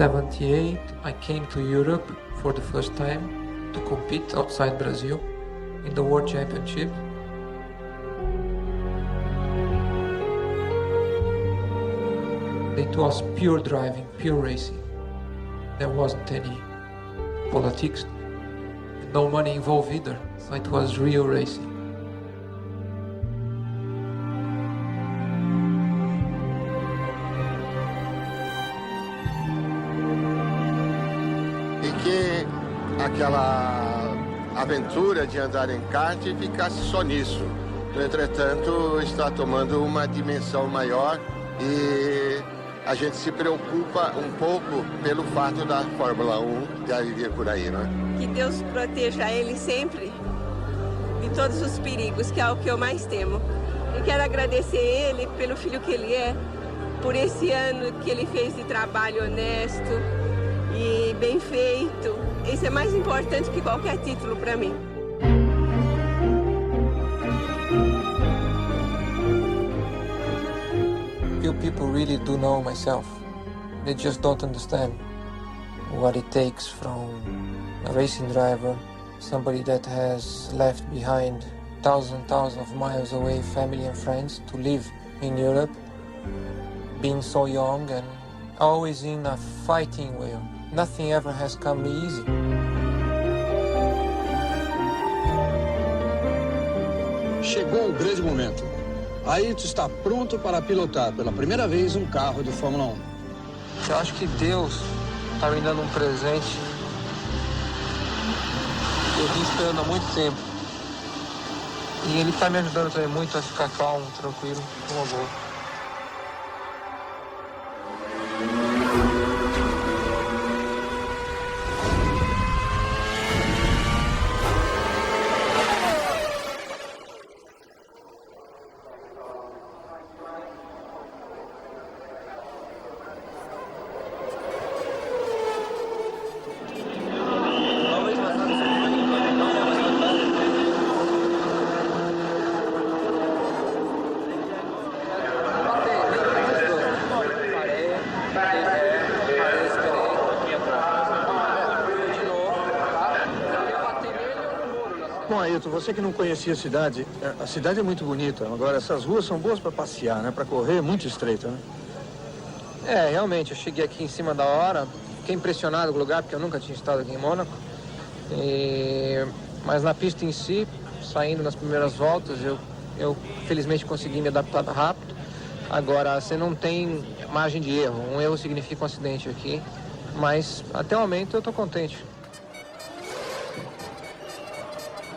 1978, I came to Europe for the first time to compete outside Brazil in the World Championship. It was pure driving, pure racing. There wasn't any politics, no money involved either. So it was real racing. E que aquela aventura de andar em kart ficasse só nisso. No entretanto, está tomando uma dimensão maior e a gente se preocupa um pouco pelo fato da Fórmula 1 deve vir por aí, não é? Que Deus proteja ele sempre de todos os perigos, que é o que eu mais temo. Eu quero agradecer ele pelo filho que ele é, por esse ano que ele fez de trabalho honesto e bem feito. Isso é mais importante que qualquer título para mim. Few people really do know myself. They just don't understand what it takes from a racing driver, somebody that has left behind thousands of miles away, family and friends, to live in Europe, being so young and always in a fighting way. Nothing ever has come easy. Chegou o grande momento. Ayrton está pronto para pilotar pela primeira vez um carro de Fórmula 1. Eu acho que Deus está me dando um presente que eu vim esperando há muito tempo. E Ele está me ajudando também muito a ficar calmo, tranquilo, numa boa. Bom, Ayrton, você que não conhecia a cidade é muito bonita. Agora, essas ruas são boas para passear, né? Para correr, é muito estreita, né? É, realmente, eu cheguei aqui em cima da hora, fiquei impressionado com o lugar, porque eu nunca tinha estado aqui em Mônaco. Mas na pista em si, saindo nas primeiras voltas, eu felizmente consegui me adaptar rápido. Agora, você não tem margem de erro. Um erro significa um acidente aqui, mas até o momento eu estou contente.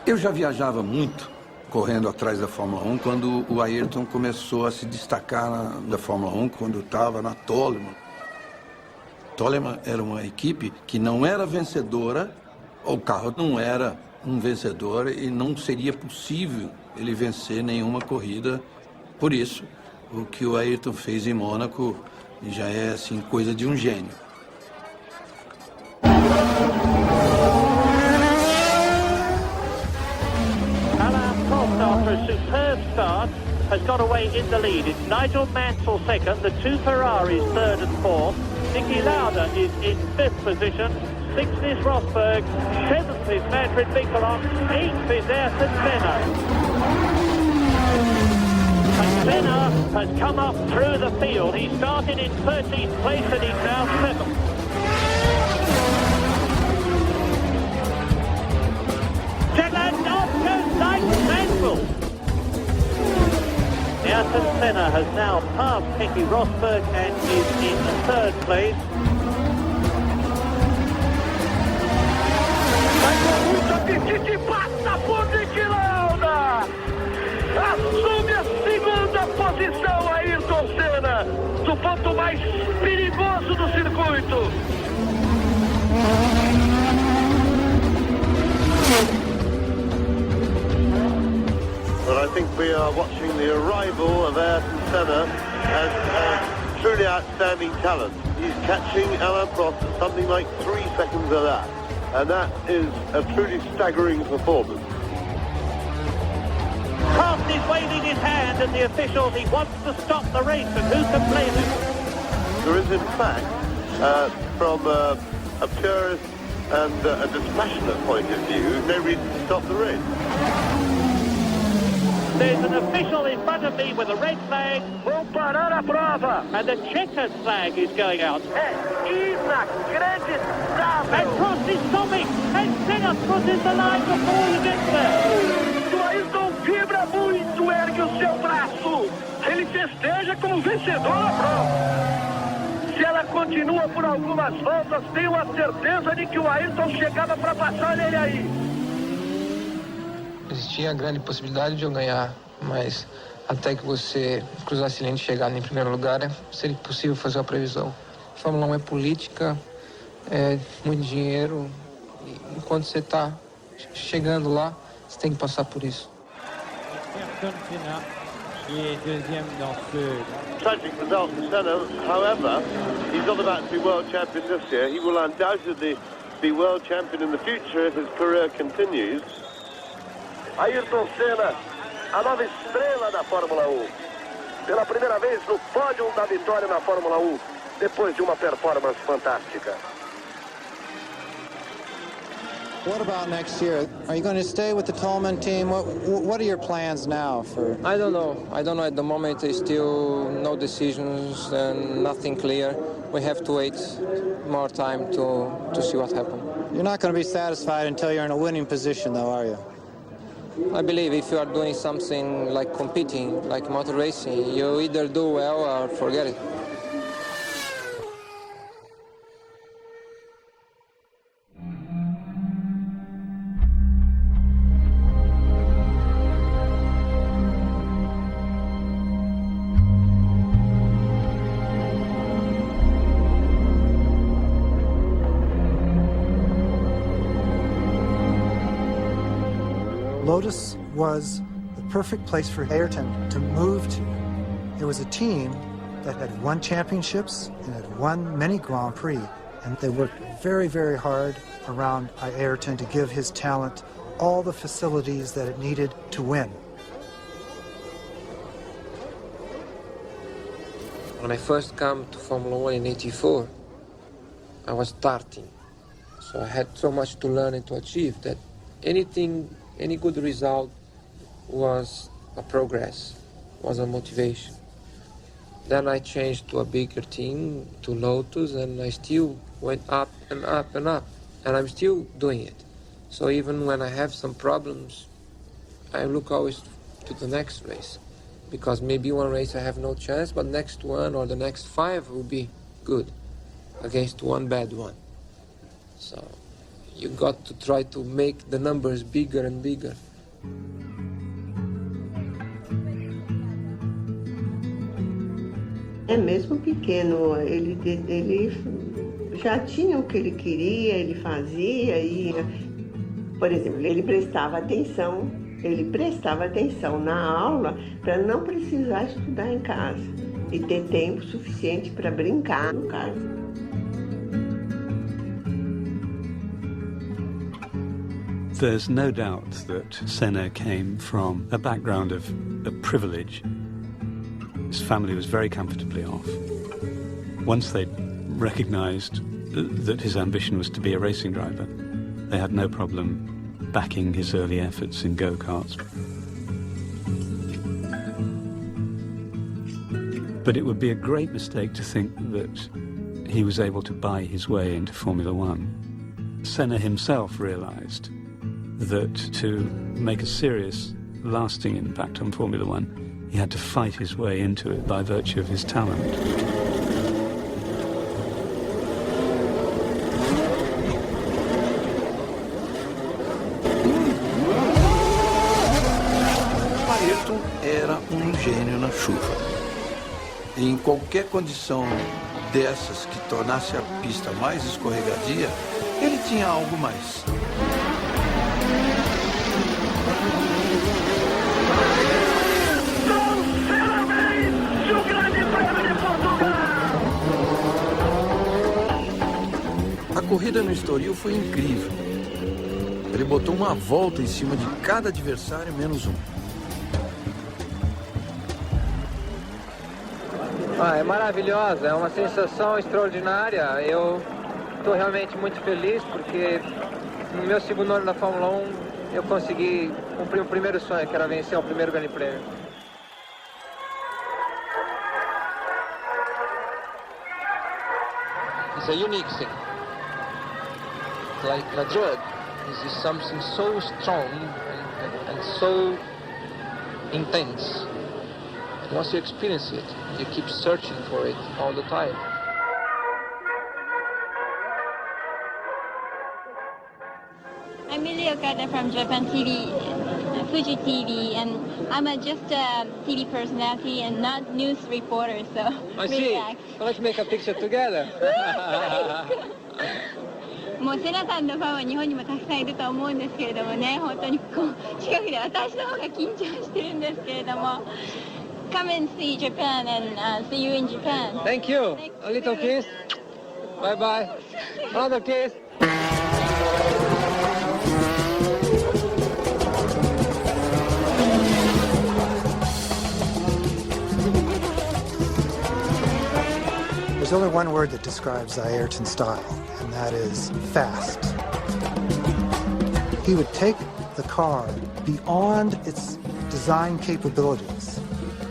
Eu já viajava muito correndo atrás da Fórmula 1 quando o Ayrton começou a se destacar da Fórmula 1, quando estava na Toleman. Toleman era uma equipe que não era vencedora, o carro não era um vencedor e não seria possível ele vencer nenhuma corrida. Por isso, o que o Ayrton fez em Mônaco já é assim coisa de um gênio. After a superb start, has got away in the lead. It's Nigel Mansell second, the two Ferraris third and fourth. Niki Lauda is in fifth position. Sixth is Rosberg. Seventh is Manfred Winkelhoff. Eighth is Ayrton Senna. And Senna has come up through the field. He started in 13th place and he's now seventh. Jetland off goes Nigel Mansell. Ayrton Senna has now passed Nicky Rosberg and is in third place. Titi passa por Niki Lauda! Assume a segunda posição Ayrton Senna, do ponto mais perigoso do circuito. But I think we are watching the arrival of Ayrton Senna as a truly outstanding talent. He's catching Alain Prost at something like 3 seconds of that. And that is a truly staggering performance. Prost is waving his hand at the officials. He wants to stop the race, and who can blame him? There is, in fact, from a purist and a dispassionate point of view, no reason to stop the race. There's an official in front of me with a red flag. Vão parar a prova. And the checkered flag is going out. É inacreditável. And Prost is stopping. And Senna crosses the line before he gets there. O Ayrton vibra muito, ergue o seu braço. Ele festeja como vencedor na prova. Se ela continua por algumas voltas, tenho a certeza de que o Ayrton chegava para passar ele aí. Existia a grande possibilidade de eu ganhar, mas até que você cruzasse a linha e chegar em primeiro lugar, seria impossível fazer uma previsão. A Fórmula 1 é política, é muito dinheiro, e enquanto você está chegando lá, você tem que passar por isso. Tragic result for Senna, however, he's not about to be world champion this year. He will undoubtedly be world champion in the future if his career continues. Ayrton Senna, a nova estrela da Fórmula 1. Pela primeira vez no pódio da vitória na Fórmula 1, depois de uma performance fantástica. What about next year? Are you going to stay with the Toleman team? What are your plans now for? I don't know. At the moment, there's still no decisions and nothing clear. We have to wait more time to see what happens. You're not going to be satisfied until you're in a winning position, though, are you? I believe if you are doing something like competing, like motor racing, you either do well or forget it. Lotus was the perfect place for Ayrton to move to. It was a team that had won championships and had won many Grand Prix, and they worked very, very hard around Ayrton to give his talent all the facilities that it needed to win. When I first came to Formula 1 in '84, I was starting, so I had so much to learn and to achieve that any good result was a progress, was a motivation. Then I changed to a bigger team, to Lotus, and I still went up and up and up, and I'm still doing it. So even when I have some problems, I look always to the next race, because maybe one race I have no chance, but next one or the next 5 will be good against one bad one. So you got to try to make the numbers bigger and bigger. É mesmo pequeno, ele já tinha o que ele queria, ele fazia e, por exemplo, ele prestava atenção na aula para não precisar estudar em casa e ter tempo suficiente para brincar no carro. There's no doubt that Senna came from a background of privilege. His family was very comfortably off. Once they'd recognized that his ambition was to be a racing driver, they had no problem backing his early efforts in go-karts. But it would be a great mistake to think that he was able to buy his way into Formula One. Senna himself realized that to make a serious, lasting impact on Formula One, he had to fight his way into it by virtue of his talent. Ayrton era gênio na chuva. Em qualquer condição dessas que tornasse a pista mais escorregadia, ele tinha algo mais. A corrida no Estoril foi incrível. Ele botou uma volta em cima de cada adversário menos um. É maravilhosa, é uma sensação extraordinária. Eu estou realmente muito feliz porque no meu segundo ano da Fórmula 1 eu consegui cumprir o primeiro sonho, que era vencer o primeiro Grande Prêmio. It's a unique thing. Like a drug. This is something so strong and so intense. Once you experience it, you keep searching for it all the time. I'm Millie Okada from Japan TV, Fuji TV, and I'm just a TV personality and not news reporter, so I see. So let's make a picture together. もうセナさんのファンは日本にもたくさんいると思うんですけれどもね、本当にこう近くで私の方が緊張してるんですけれども。Come and see Japan and see you in Japan. Thank you. A little kiss. Bye bye. Another kiss. There's only one word that describes Ayrton's style, and that is fast. He would take the car beyond its design capabilities.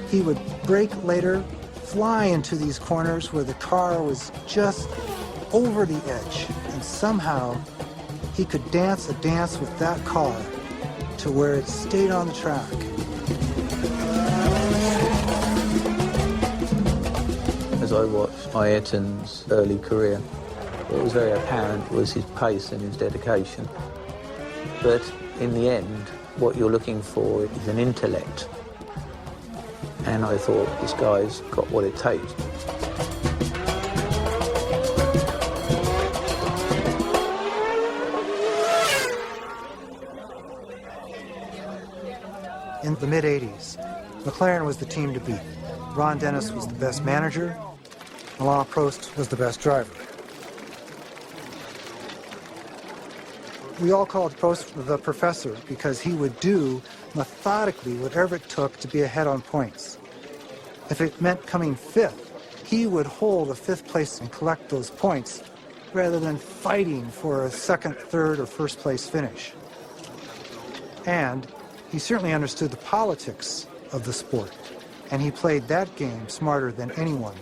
He would brake later, fly into these corners where the car was just over the edge, and somehow he could dance a dance with that car to where it stayed on the track. As I watched Ayrton's early career, what was very apparent was his pace and his dedication. But in the end, what you're looking for is an intellect. And I thought, this guy's got what it takes. In the mid-'80s, McLaren was the team to beat. Ron Dennis was the best manager. Alain Prost was the best driver. We all called Prost the professor because he would do methodically whatever it took to be ahead on points. If it meant coming fifth, he would hold a fifth place and collect those points rather than fighting for a second, third, or first place finish. And he certainly understood the politics of the sport, and he played that game smarter than anyone.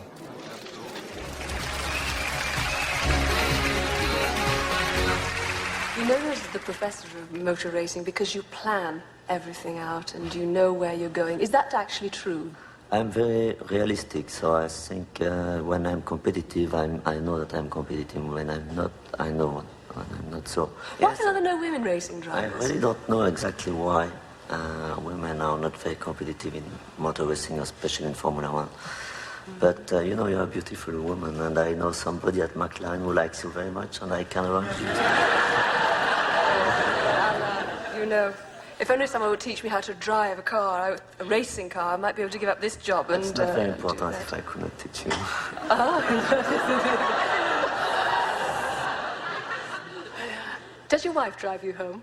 You know you're the professor of motor racing because you plan everything out and you know where you're going. Is that actually true? I'm very realistic, so I think when I'm competitive, I know that I'm competitive. When I'm not, I know when I'm not. So Why are there no women racing drivers? I really don't know exactly why women are not very competitive in motor racing, especially in Formula One. But you know, you're a beautiful woman, and I know somebody at McLaren who likes you very much, and I can arrange you. You know, if only someone would teach me how to drive a car, a racing car, I might be able to give up this job and... It's not very important if I could not teach you. Does your wife drive you home?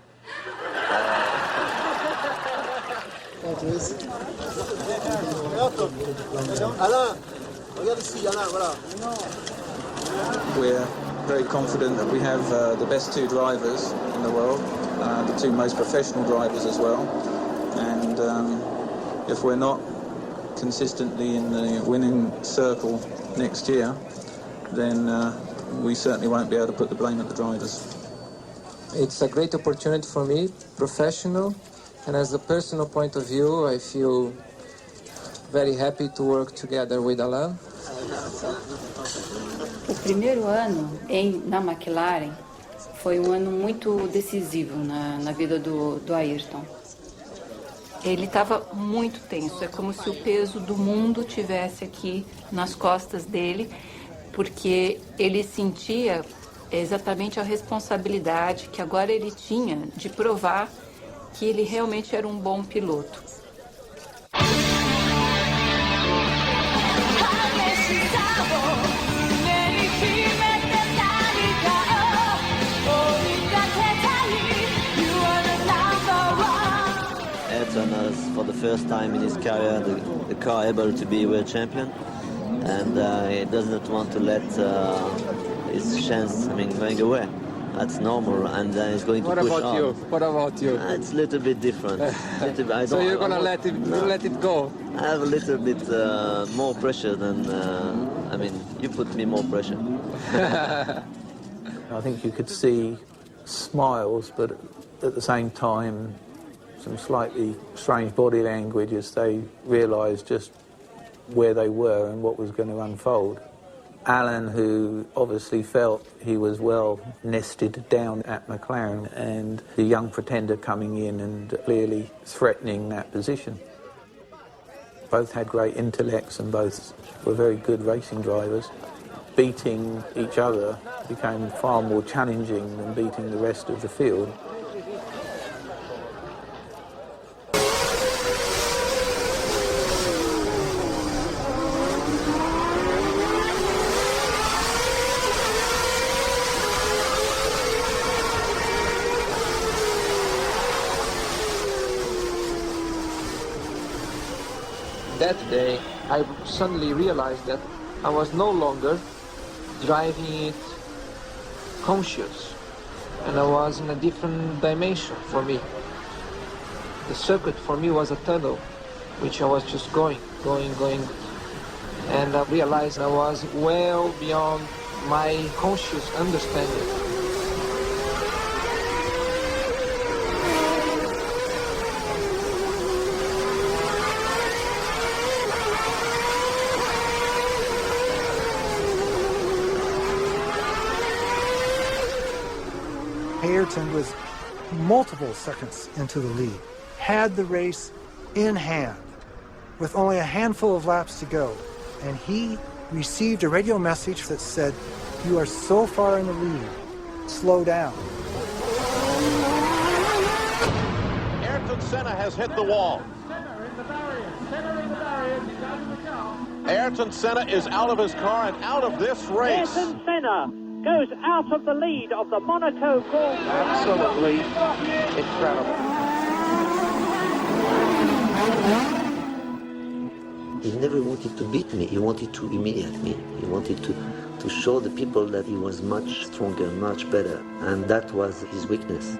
We're very confident that we have the best two drivers in the world, the two most professional drivers as well. And if we're not consistently in the winning circle next year, then we certainly won't be able to put the blame at the drivers. It's a great opportunity for me, professional, and as a personal point of view, I feel very happy to work together with Alain. O primeiro ano na McLaren foi ano muito decisivo na vida do Ayrton. Ele estava muito tenso, é como se o peso do mundo tivesse aqui nas costas dele, porque ele sentia exatamente a responsabilidade que agora ele tinha de provar que ele realmente era um bom piloto. Ayrton has, for the first time in his career, the car able to be world champion. and he does not want to let his chance, going away. That's normal, and he's going to push on. What about you? It's a little bit different. So you're gonna let it go? I have a little bit more pressure than. You put me more pressure. I think you could see smiles, but at the same time, some slightly strange body language as they realised just where they were and what was going to unfold. Alan, who obviously felt he was well nested down at McLaren, and the young pretender coming in and clearly threatening that position. Both had great intellects and both were very good racing drivers. Beating each other became far more challenging than beating the rest of the field. That day, I suddenly realized that I was no longer driving it conscious, and I was in a different dimension for me. The circuit for me was a tunnel, which I was just going, and I realized I was well beyond my conscious understanding. Ayrton was multiple seconds into the lead, had the race in hand, with only a handful of laps to go, and he received a radio message that said, "You are so far in the lead, slow down." Ayrton Senna has hit the wall. Ayrton Senna is out of his car and out of this race. Ayrton Senna goes out of the lead of the Monaco Grand Prix. Absolutely incredible. He never wanted to beat me, he wanted to humiliate me. He wanted to show the people that he was much stronger, much better, and that was his weakness.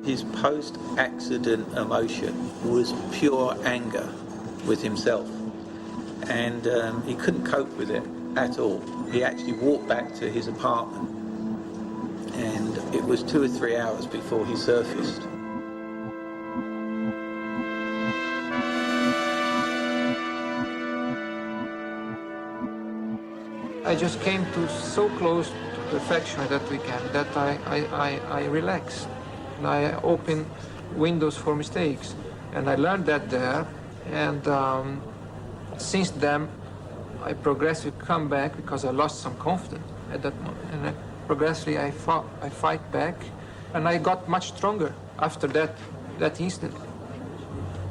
His post-accident emotion was pure anger with himself, and he couldn't cope with it at all. He actually walked back to his apartment, and it was 2 or 3 hours before he surfaced. I just came to so close to perfection that weekend that I relaxed. And I opened windows for mistakes, and I learned that there. And since then, I progressively come back because I lost some confidence at that moment. And progressively, I fight back, and I got much stronger after that instant.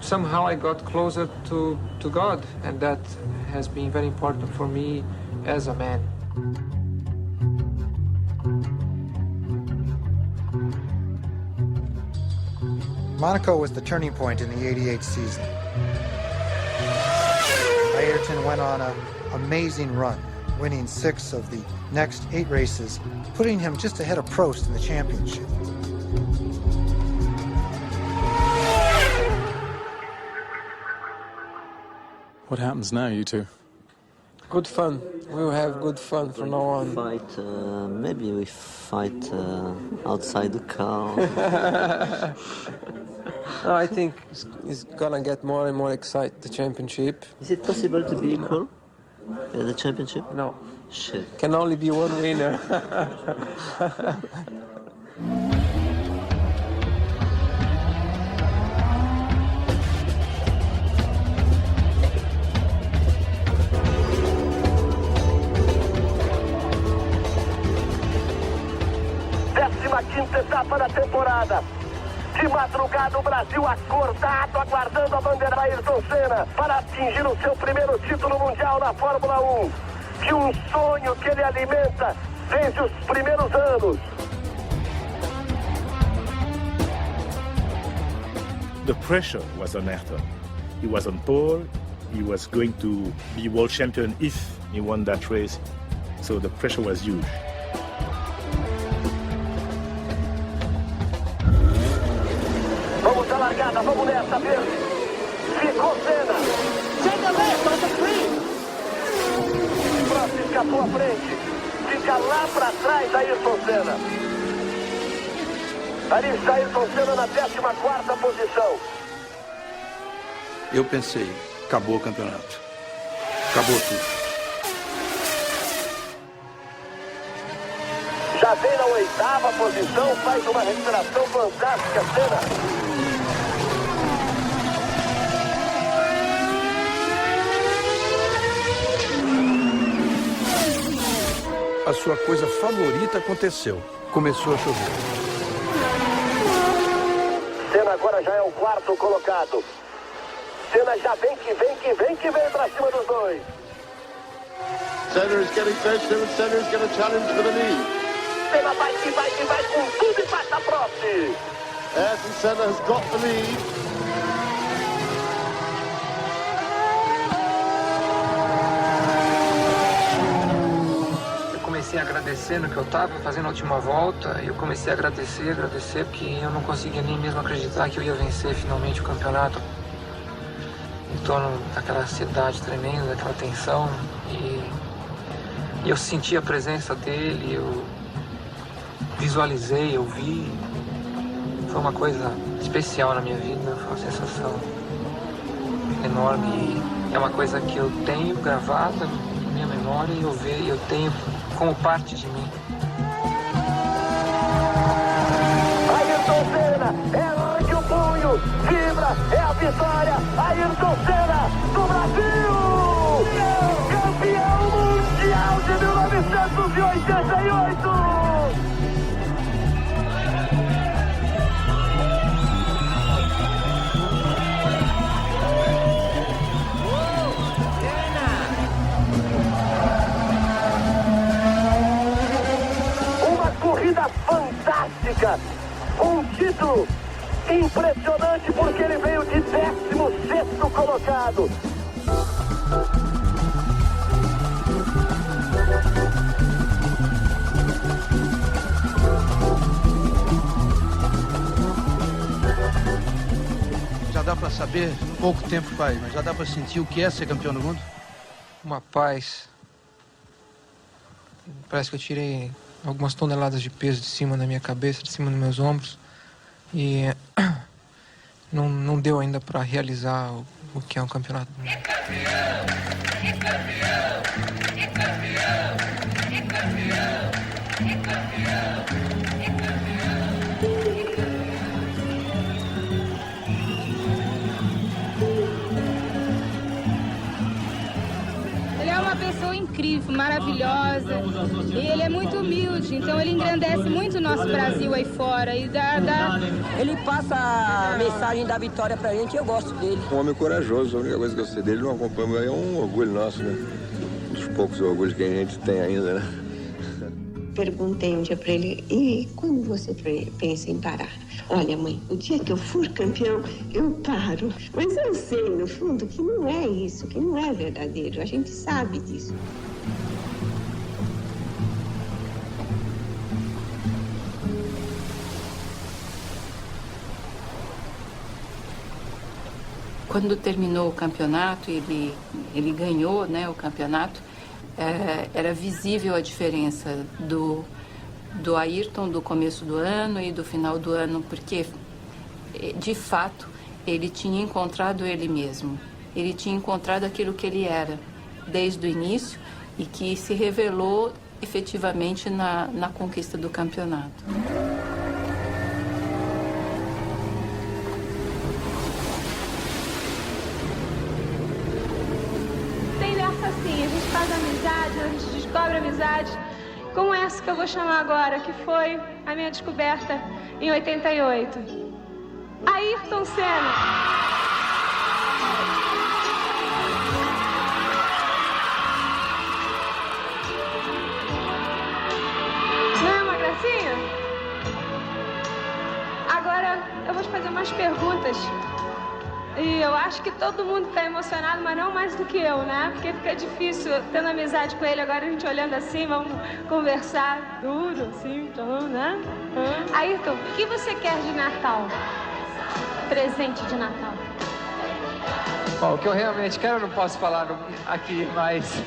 Somehow I got closer to God, and that has been very important for me as a man. Monaco was the turning point in the '88 season. Ayrton went on an amazing run, winning 6 of the next 8 races, putting him just ahead of Prost in the championship. What happens now, you two? Good fun. We will have good fun from now on. Maybe we fight outside the car. No, I think it's gonna get more and more exciting, the championship. Is it possible to be equal in the championship? No. Shit. Can only be one winner. Quinta etapa da temporada. De madrugada, o Brasil acordado, aguardando a bandeira Ayrton Senna para atingir o seu primeiro título mundial na Fórmula 1. De um sonho que ele alimenta desde os primeiros anos. The pressure was on Ayrton. He was on pole. He was going to be world champion if he won that race. So the pressure was huge. Vamos à largada, vamos nessa, verde. Ficou Senna. Chega Ayrton, the free. Prost escapou à frente. Fica lá para trás Ayrton Senna. Ali está Ayrton Senna na 14ª posição. Eu pensei, acabou o campeonato. Acabou tudo. Já vem na 8ª posição, faz uma recuperação fantástica, Senna. A sua coisa favorita aconteceu. Começou a chover. Senna agora já é o 4º colocado. Senna já vem pra cima dos dois. Senna is getting close. Senna is going to challenge for the lead. Senna vai com tudo e passa Prost. Ayrton Senna has got the lead. Eu comecei agradecendo que eu estava fazendo a última volta. E eu comecei a agradecer, porque eu não conseguia nem mesmo acreditar que eu ia vencer finalmente o campeonato. Em torno daquela ansiedade tremenda, daquela tensão, e eu senti a presença dele, eu visualizei, eu vi. Foi uma coisa especial na minha vida, foi uma sensação enorme, e é uma coisa que eu tenho gravada na minha memória e eu tenho como parte de mim. Ayrton Senna, ergue o punho, vibra, é a vitória, Ayrton Senna, do Brasil! Campeão mundial de 1988! Uma corrida fantástica! Um título impressionante porque ele veio de 16º colocado. Já dá para saber, pouco tempo faz, mas já dá para sentir o que é ser campeão do mundo? Uma paz. Parece que eu tirei algumas toneladas de peso de cima da minha cabeça, de cima dos meus ombros. E não deu ainda para realizar o que é um campeonato. Ele é uma pessoa incrível, maravilhosa, e ele é muito humilde, então ele engrandece muito o nosso Brasil aí fora. E Ele passa a mensagem da vitória pra gente e eu gosto dele. Um homem corajoso, a única coisa que eu sei dele não acompanha, é um orgulho nosso, né? Um dos poucos orgulhos que a gente tem ainda, né? Perguntei um dia pra ele, e quando você pensa em parar? Olha, mãe, o dia que eu for campeão, eu paro. Mas eu sei, no fundo, que não é isso, que não é verdadeiro. A gente sabe disso. Quando terminou o campeonato, ele ganhou, né, o campeonato, era visível a diferença do Ayrton do começo do ano e do final do ano, porque, de fato, ele tinha encontrado ele mesmo. Ele tinha encontrado aquilo que ele era desde o início e que se revelou efetivamente na conquista do campeonato. Assim, a gente faz amizade, a gente descobre amizade, como essa que eu vou chamar agora, que foi a minha descoberta em 88. Ayrton Senna. Não é uma gracinha? Agora agora eu vou te fazer umas perguntas. E eu acho que todo mundo está emocionado, mas não mais do que eu, né? Porque fica difícil tendo amizade com ele, agora a gente olhando assim, vamos conversar duro, assim, então, né? Ayrton, o que você quer de Natal? Presente de Natal. Bom, o que eu realmente quero eu não posso falar aqui, mas...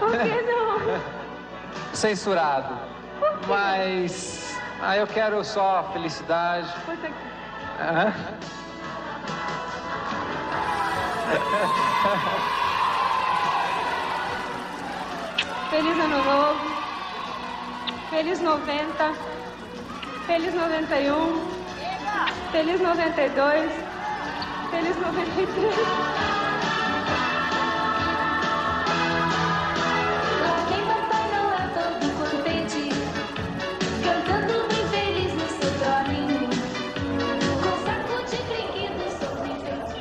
Por que não? Censurado. Por que mas... eu quero só felicidade. Puta que... Feliz Ano Novo, Feliz 90, Feliz 91, Feliz 92, Feliz 93. Quem Papai Noel todo contente, cantando bem feliz no seu trolinho, com saco de brinquedos sobre enfeite.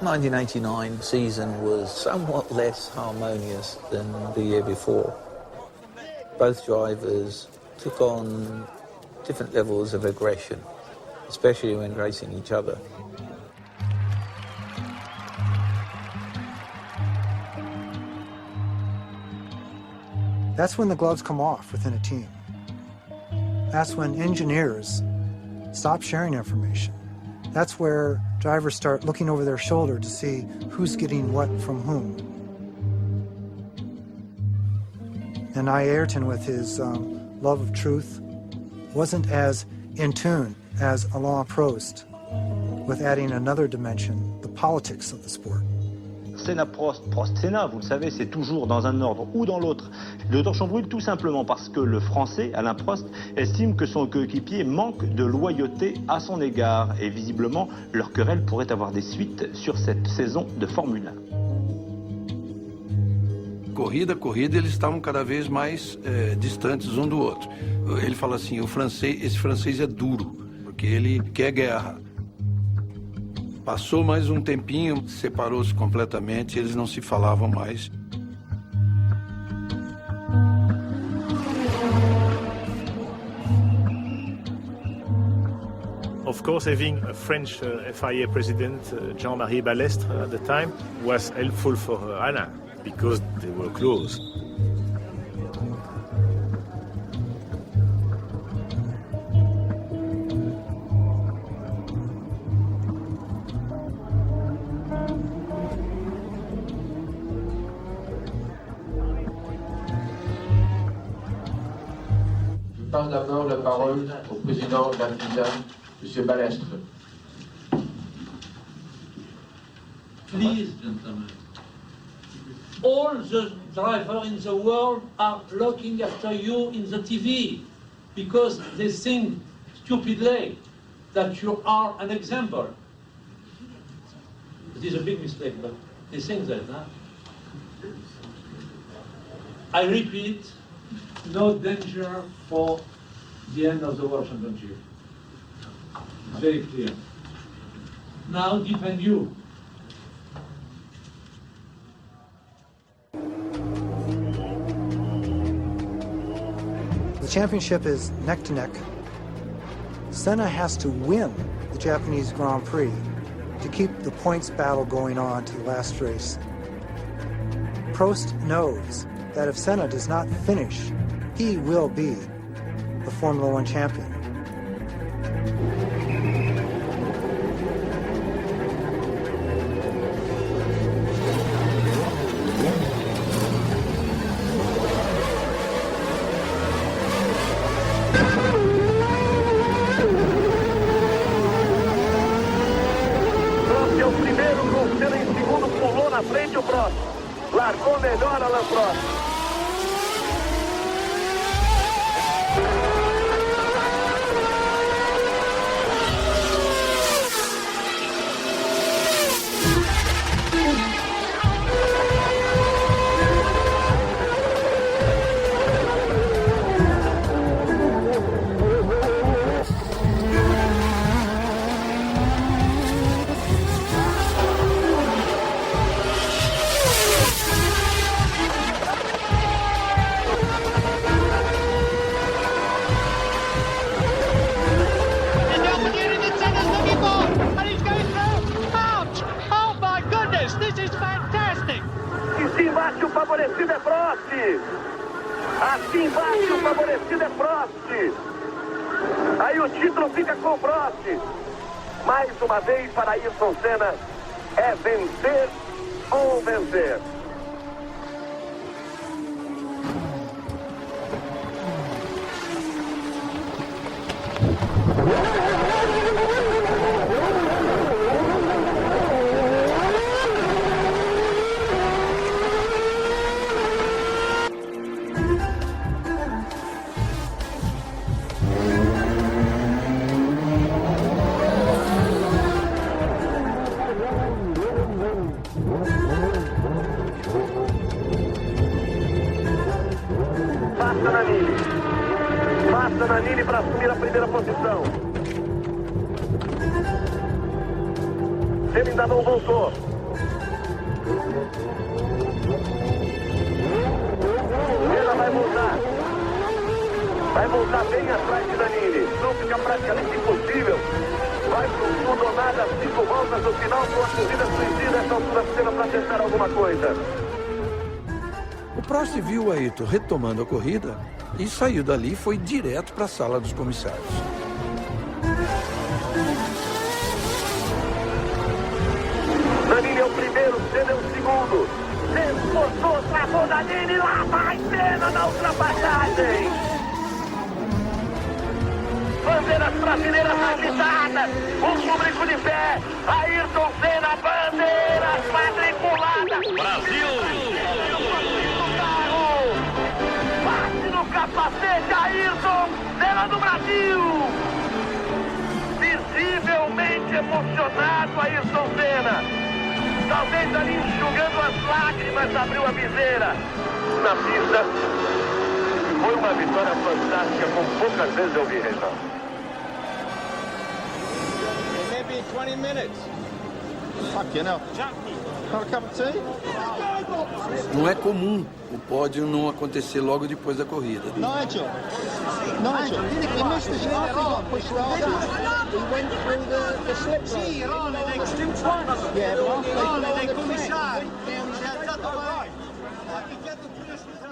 1989 season was somewhat less harmonious than the year before. Both drivers took on different levels of aggression, especially when racing each other. That's when the gloves come off within a team. That's when engineers stop sharing information. That's where drivers start looking over their shoulder to see who's getting what from whom. And Ayrton, with his love of truth, wasn't as in tune as Alain Prost, with adding another dimension, the politics of the sport. Senna, Prost, Prost, Senna, vous le savez, c'est toujours dans un ordre ou dans l'autre. Le torchon brûle tout simplement parce que le Français, Alain Prost, estime que son coéquipier manque de loyauté à son égard. Et visiblement, leur querelle pourrait avoir des suites sur cette saison de Formule 1. Corrida a corrida, eles estavam cada vez mais distantes um do outro. Ele fala assim, esse francês é duro, porque ele quer guerra. Passou mais um tempinho, separou-se completamente, eles não se falavam mais. Of course, having a French FIA president, Jean-Marie Balestre, at the time, was helpful for Alain, because they were close. Je passe d'abord la parole au président de la FIA, M. Balestre. Please, gentlemen. All the drivers in the world are looking after you in the TV because they think stupidly that you are an example. It is a big mistake, but they think that. Huh? I repeat, no danger for the end of the World Championship. Very clear. Now defend you. The championship is neck to neck. Senna has to win the Japanese Grand Prix to keep the points battle going on to the last race. Prost knows that if Senna does not finish, he will be the Formula One champion. Prost é o primeiro, com Senna em segundo, pulou na frente o Prost. Largou melhor Alain Prost. embaixo o favorecido é Prost. Aqui embaixo o favorecido é Prost. Aí o título fica com o Prost. Mais uma vez para Ayrton Senna, é vencer ou vencer. Passa Nannini para assumir a primeira posição. Ele ainda não voltou. Ela vai voltar. Vai voltar bem atrás de Nannini. Não fica praticamente impossível. Vai pro fundo ou nada, 5 voltas no final com a corrida suicida essa altura Senna para tentar alguma coisa. O Prost viu o Ayrton retomando a corrida e saiu dali e foi direto para a sala dos comissários. Nannini é o primeiro, Senna é o segundo. Senna esforçou, travou Nannini, lá vai Senna na ultrapassagem. Bandeiras brasileiras agitadas, o público de pé. Ayrton Senna, bandeiras matriculadas. Brasil! Capacete Ayrton Senna do Brasil, visivelmente emocionado Ayrton Senna, talvez ali enxugando as lágrimas, abriu a viseira. Na pista foi uma vitória fantástica, como poucas vezes eu vi, Reginaldo. Maybe 20 minutes. Fucking hell. Have a cup of tea? Não é comum o pódio não acontecer logo depois da corrida. Nigel, he missed the start. He got pushed off. He went through the slip road. Yeah, but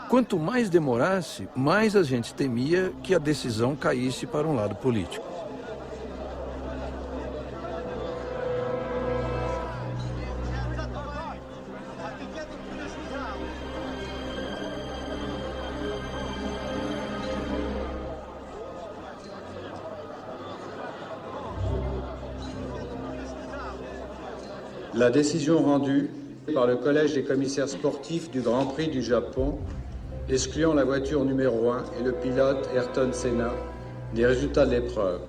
Quanto mais demorasse, mais a gente temia que a decisão caísse para um lado político. La décision rendue par le Collège des commissaires sportifs du Grand Prix du Japon, excluant la voiture numéro 1 et le pilote Ayrton Senna, des résultats de l'épreuve.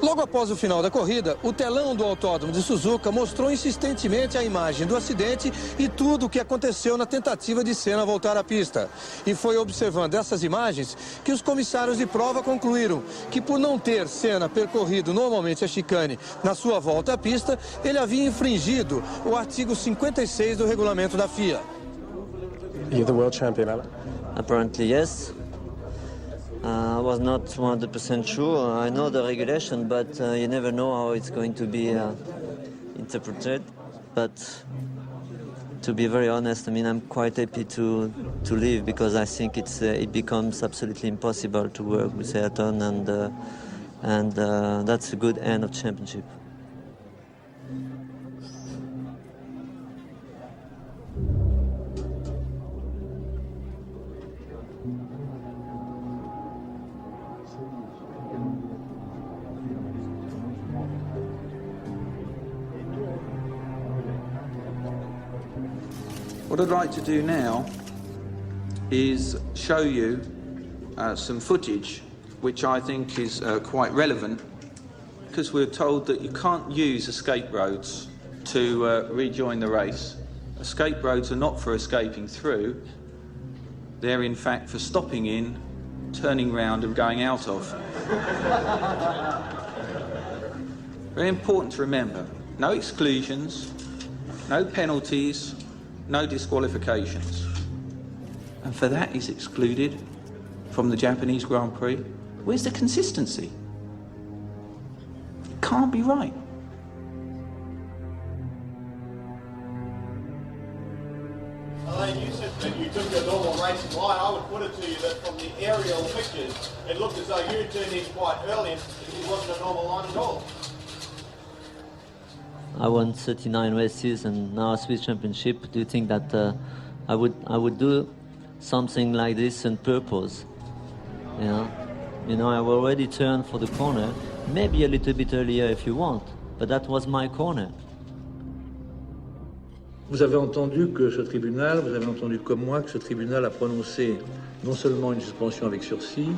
Logo após o final da corrida, o telão do autódromo de Suzuka mostrou insistentemente a imagem do acidente e tudo o que aconteceu na tentativa de Senna voltar à pista. E foi observando essas imagens que os comissários de prova concluíram que, por não ter Senna percorrido normalmente a chicane na sua volta à pista, ele havia infringido o artigo 56 do regulamento da FIA. You're the world champion, Alan? Apparently, yes. I was not 100% sure. I know the regulation, but you never know how it's going to be interpreted. But to be very honest, I mean, I'm quite happy to leave because I think it becomes absolutely impossible to work with Ayrton, and that's a good end of championship. What I'd like to do now is show you some footage which I think is quite relevant, because we're told that you can't use escape roads to rejoin the race. Escape roads are not for escaping through, they're in fact for stopping in, turning round and going out of. Very important to remember, no exclusions, no penalties, no disqualifications. And for that he's excluded from the Japanese Grand Prix. Where's the consistency? It can't be right. Alain, you said that you took the normal racing line, I would put it to you that from the aerial pictures, it looked as though you turned in quite early and it wasn't a normal line at all. I won 39 races and now a Swiss championship. Do you think that I would do something like this on purpose? You know, I've already turned for the corner, maybe a little bit earlier if you want, but that was my corner. Vous avez entendu que ce tribunal, vous avez entendu comme moi que ce tribunal a prononcé non seulement une suspension avec sursis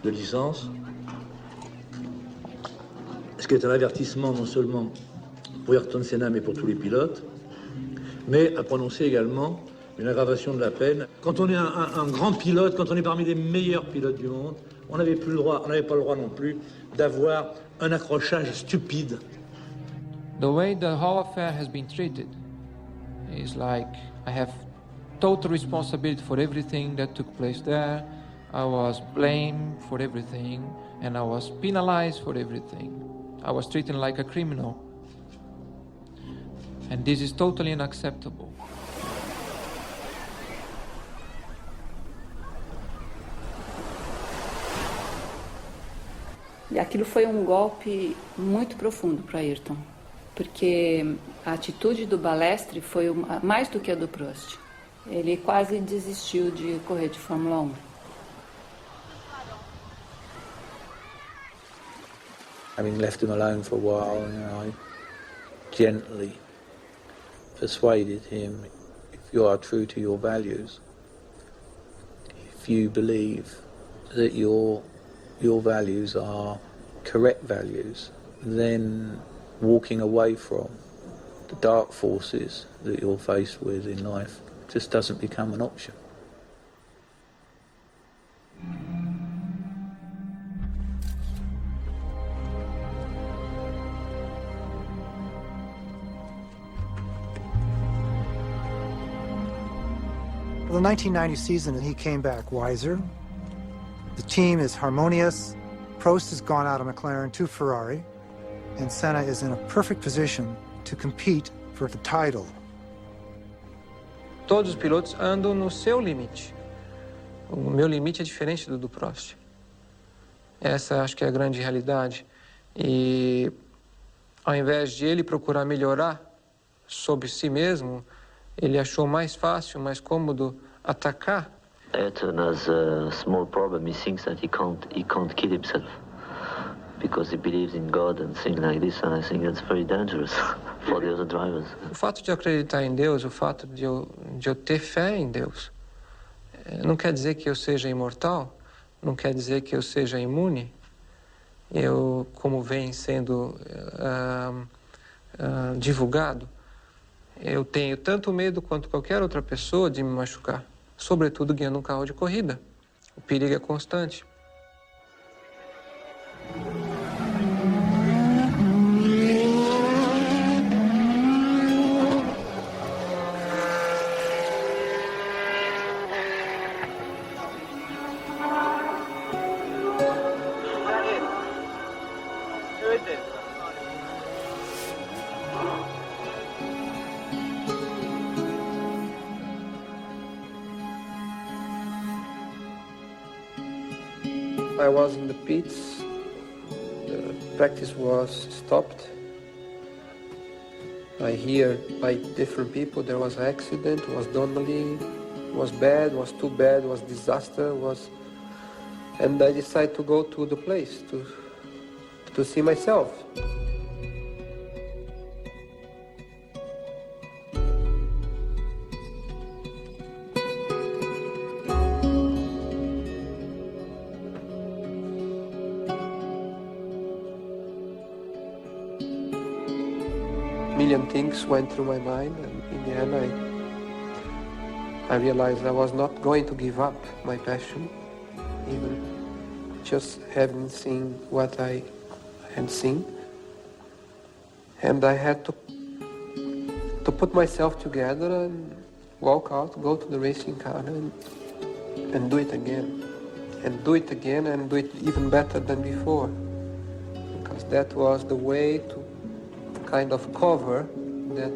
de licence, ce qui est un avertissement non seulement pour Ayrton Senna mais pour tous les pilotes, mais a prononcé également une aggravation de la peine. Quand on est un grand pilote, quand on est parmi les meilleurs pilotes du monde, on n'avait pas le droit non plus d'avoir un accrochage stupide. The way the whole affair has been treated is like I have total responsibility for everything that took place there. I was blamed for everything and I was penalized for everything. I was treated like a criminal. And this is totally unacceptable. E aquilo foi um golpe muito profundo para Ayrton, porque a atitude do Balestre foi mais do que a do Prost. Ele quase desistiu de correr de Fórmula 1. Having left him alone for a while, I gently persuaded him, if you are true to your values, if you believe that your values are correct values, then walking away from the dark forces that you're faced with in life just doesn't become an option. For the 1990 season, he came back wiser. The team is harmonious. Prost has gone out of McLaren to Ferrari, and Senna is in a perfect position to compete for the title. Todos os pilotos andam no seu limite. O meu limite é diferente do Prost. Essa acho que é a grande realidade. E ao invés de ele procurar melhorar sobre si mesmo, ele achou mais fácil, mais cômodo atacar. Ayrton has a small problem. He thinks that he can't kill himself because he believes in God and things like this, and I think that's very dangerous for the other drivers. O fato de eu acreditar em Deus, o fato de eu ter fé em Deus, não quer dizer que eu seja imortal, não quer dizer que eu seja imune. Eu, como vem sendo divulgado, eu tenho tanto medo quanto qualquer outra pessoa de me machucar, sobretudo guiando um carro de corrida. O perigo é constante. I was in the pits, the practice was stopped. I hear by different people there was an accident, was normally, was bad, was too bad, was disaster, and I decided to go to the place to see myself. Million things went through my mind, and in the end I realized I was not going to give up my passion, even just having seen what I had seen. And I had to put myself together and walk out, go to the racing car and do it again. And do it again and do it even better than before. Because that was the way to kind of cover that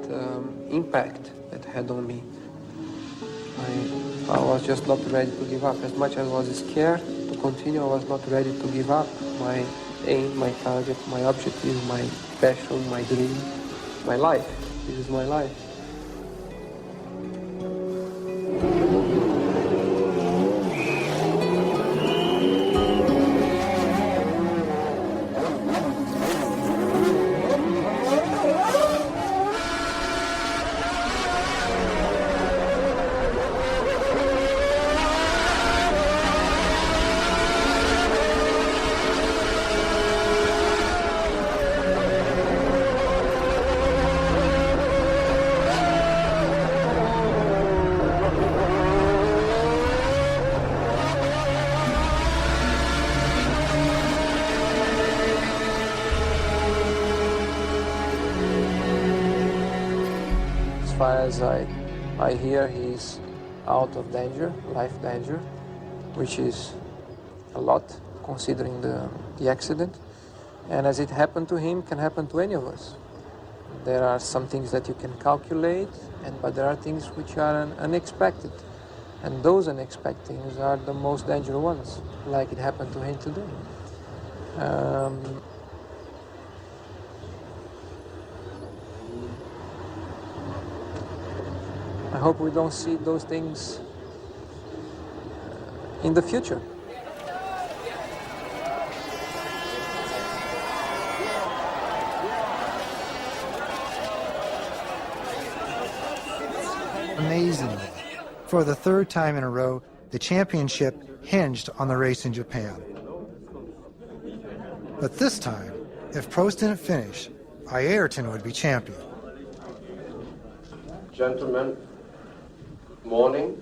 impact that had on me. I was just not ready to give up. As much as I was scared to continue, I was not ready to give up my aim, my target, my objective, my passion, my dream, my life. This is my life. As far as I hear, he's out of danger, life danger, which is a lot considering the accident. And as it happened to him, can happen to any of us. There are some things that you can calculate, but there are things which are unexpected. And those unexpected things are the most dangerous ones, like it happened to him today. I hope we don't see those things in the future. Amazingly, for the third time in a row, the championship hinged on the race in Japan. But this time, if Prost didn't finish, Ayrton would be champion. Gentlemen, morning.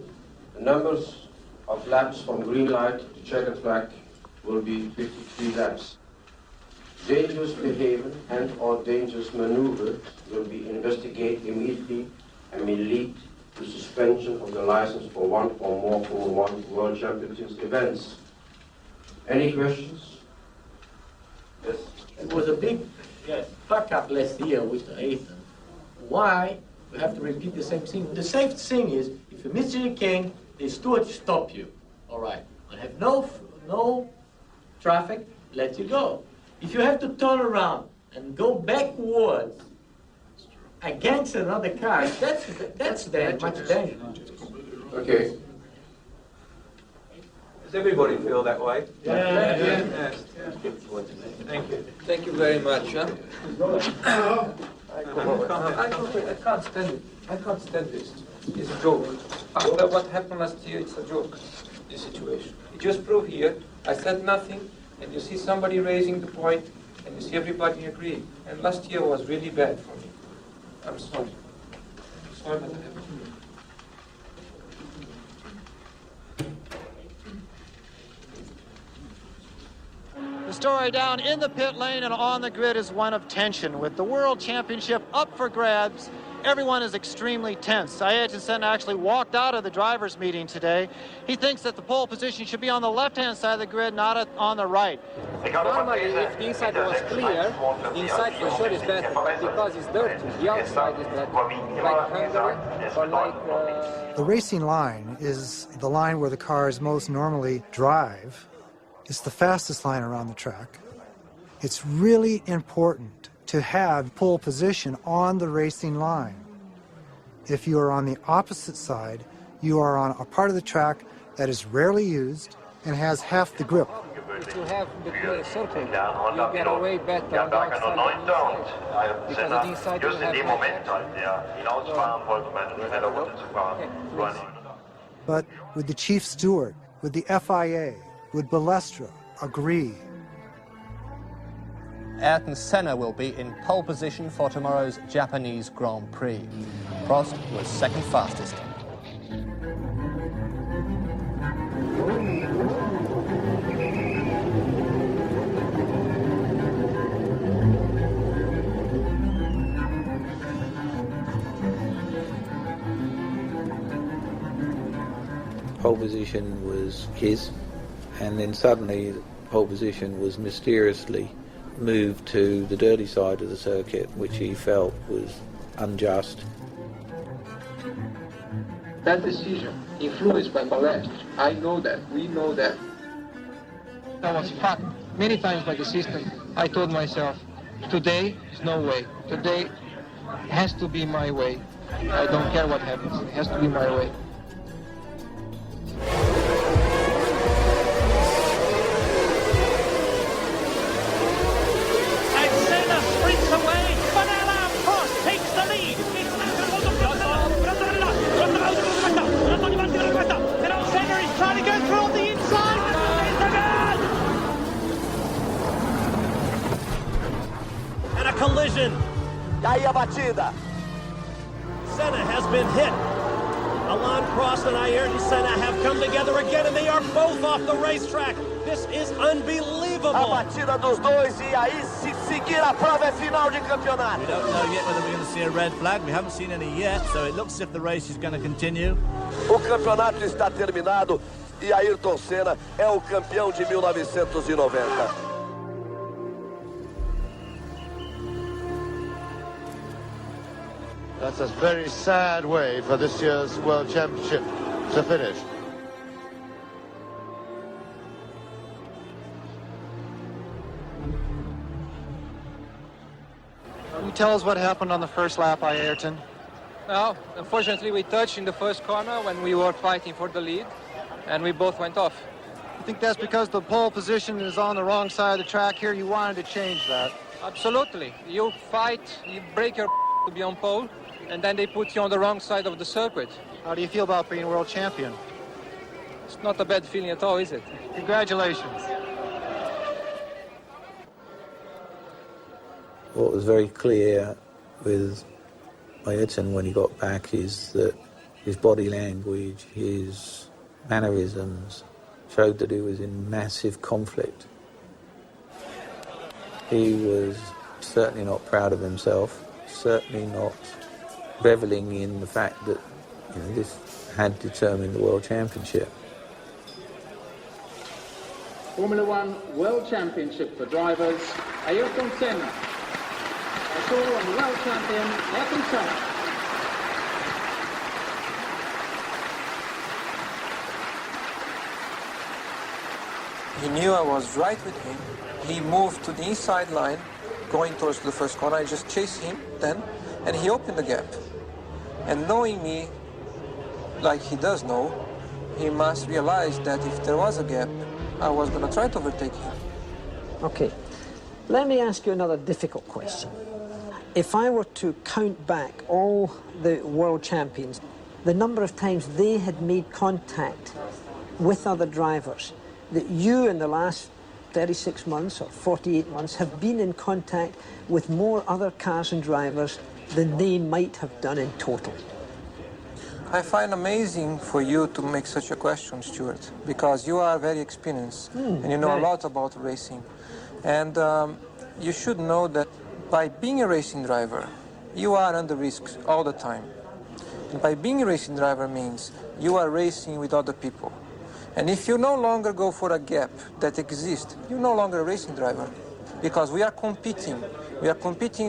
The numbers of laps from green light to checkered flag will be 53 laps. Dangerous behavior and or dangerous maneuvers will be investigated immediately and may lead to suspension of the license for one or more Formula 1 World Championships events. Any questions? Yes. It was a big fuck up last year with Ayrton. Why? We have to repeat the same thing. The safe thing is, if you miss your cane, the steward stop you. All right. I have no traffic, let you go. If you have to turn around and go backwards against another car, that's much danger. Okay. Does everybody feel that way? Yeah. Thank you. Thank you very much. Huh? I can't stand it. I can't stand this. It's a joke. After what happened last year, it's a joke, this situation. You just prove here, I said nothing, and you see somebody raising the point, and you see everybody agree. And last year was really bad for me. I'm sorry. I'm sorry that happened. The story down in the pit lane and on the grid is one of tension. With the World Championship up for grabs, everyone is extremely tense. Ayrton Senna actually walked out of the drivers' meeting today. He thinks that the pole position should be on the left-hand side of the grid, not on the right. Normally, if the inside was clear, the inside for sure is better, but because it's dirty, the outside is better. Like Hungary or like... The racing line is the line where the cars most normally drive. It's the fastest line around the track. It's really important to have pole position on the racing line. If you are on the opposite side, you are on a part of the track that is rarely used and has half the grip. If you have the clear circle, you get away better on the outside because the inside will have But would the chief steward, would the FIA, would Balestra agree? Ayrton Senna will be in pole position for tomorrow's Japanese Grand Prix. Prost was second fastest. Pole position was his, and then suddenly pole position was mysteriously moved to the dirty side of the circuit, which he felt was unjust. that decision influenced by ballet. I know that. We know that. I was fucked many times by the system. I told myself, today is no way. Today has to be my way. I don't care what happens. It has to be my way. And Senna sprints away, but Alain Prost takes the lead. Senna is trying to go through on the inside. And a collision. Aí a batida. Senna has been hit. Alain Prost and Ayrton Senna have come together again, and they are both off the racetrack. This is unbelievable. A batida dos dois e aí se seguir a prova é final de campeonato. We don't know yet whether we're going to see a red flag. We haven't seen any yet, so it looks as if the race is going to continue. O campeonato está terminado e Ayrton Senna é o campeão de 1990. That's a very sad way for this year's World Championship to finish. Can you tell us what happened on the first lap, Ayrton? Well, unfortunately we touched in the first corner when we were fighting for the lead, and we both went off. I think that's because the pole position is on the wrong side of the track here. You wanted to change that. Absolutely. You fight, you break your to be on pole, and then they put you on the wrong side of the circuit. How do you feel about being world champion? It's not a bad feeling at all, is it? Congratulations. What was very clear with Ayrton when he got back is that his body language, his mannerisms showed that he was in massive conflict. He was certainly not proud of himself, certainly not reveling in the fact that this had determined the World Championship. Formula One World Championship for drivers, Ayrton Senna. A call on the world champion, Ayrton Senna. He knew I was right with him. He moved to the inside line, going towards the first corner. I just chased him then, and he opened the gap. And knowing me, like he does know, he must realize that if there was a gap, I was going to try to overtake him. Okay, let me ask you another difficult question. If I were to count back all the world champions, the number of times they had made contact with other drivers, that you in the last 36 months or 48 months have been in contact with more other cars and drivers than they might have done in total. I find amazing for you to make such a question, Stuart, because you are very experienced and you know a lot about racing. And you should know that by being a racing driver, you are under risk all the time. And by being a racing driver means you are racing with other people. And if you no longer go for a gap that exists, you're no longer a racing driver. Because we are competing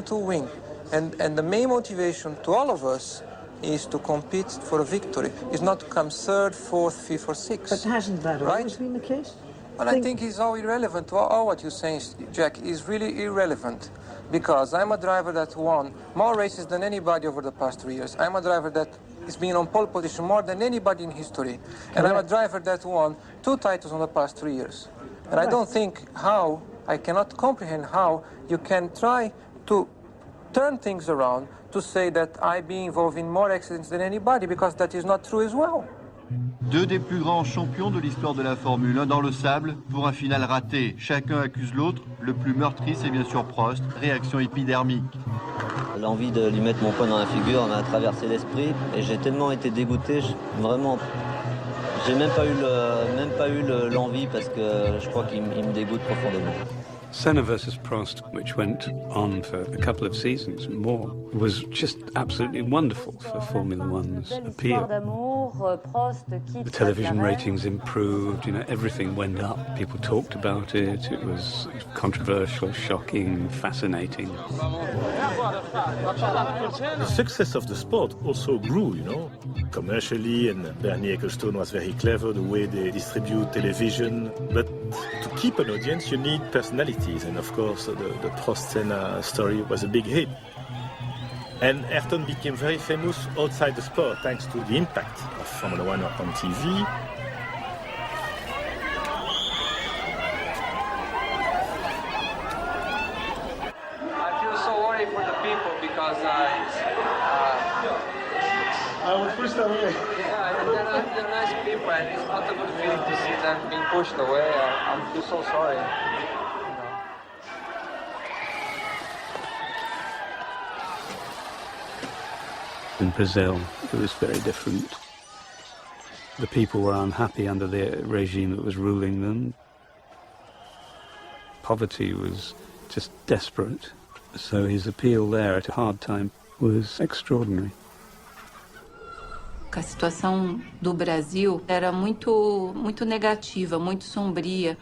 to win. And the main motivation to all of us is to compete for a victory. It's not to come third, fourth, fifth, or sixth. But hasn't that always been the case? Well, I think it's all irrelevant. All what you're saying, Jack, is really irrelevant. Because I'm a driver that won more races than anybody over the past 3 years. I'm a driver that has been on pole position more than anybody in history. And I'm a driver that won 2 titles in the past 3 years. And I don't think I cannot comprehend how you can try to turn things around to say that I be involved in more accidents than anybody, because that is not true as well. Deux des plus grands champions de l'histoire de la Formule 1 dans le sable pour un final raté. Chacun accuse l'autre. Le plus meurtri, c'est bien sûr Prost. Réaction épidermique. L'envie de lui mettre mon poing dans la figure m'a traversé l'esprit et j'ai tellement été dégoûté, vraiment, j'ai même pas eu l'envie parce que je crois qu'il me dégoûte profondément. Senna versus Prost, which went on for a couple of seasons and more, was just absolutely wonderful for Formula One's appeal. The television ratings improved, everything went up. People talked about it. It was controversial, shocking, fascinating. The success of the sport also grew, commercially, and Bernie Ecclestone was very clever the way they distribute television. But to keep an audience, you need personalities, and of course the Prost-Senna story was a big hit. And Ayrton became very famous outside the sport thanks to the impact of Formula One on TV. I feel so worried for the people because I was pushed away. Yeah, they're nice people, and it's not a good feeling to see them being pushed away. I feel so sorry. In Brazil, it was very different. The people were unhappy under the regime that was ruling them. Poverty was just desperate. So his appeal there at a hard time was extraordinary. A situação do Brasil era muito negativa, muito sombria.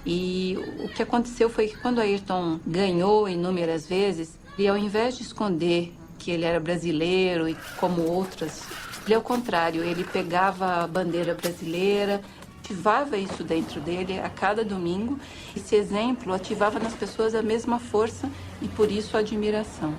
E o que aconteceu foi que quando Ayrton ganhou inúmeras vezes, e ao invés de esconder que ele era brasileiro e como outras, ele ao contrário, ele pegava a bandeira brasileira, ativava isso dentro dele a cada domingo. Esse exemplo ativava nas pessoas a mesma força e por isso a admiração.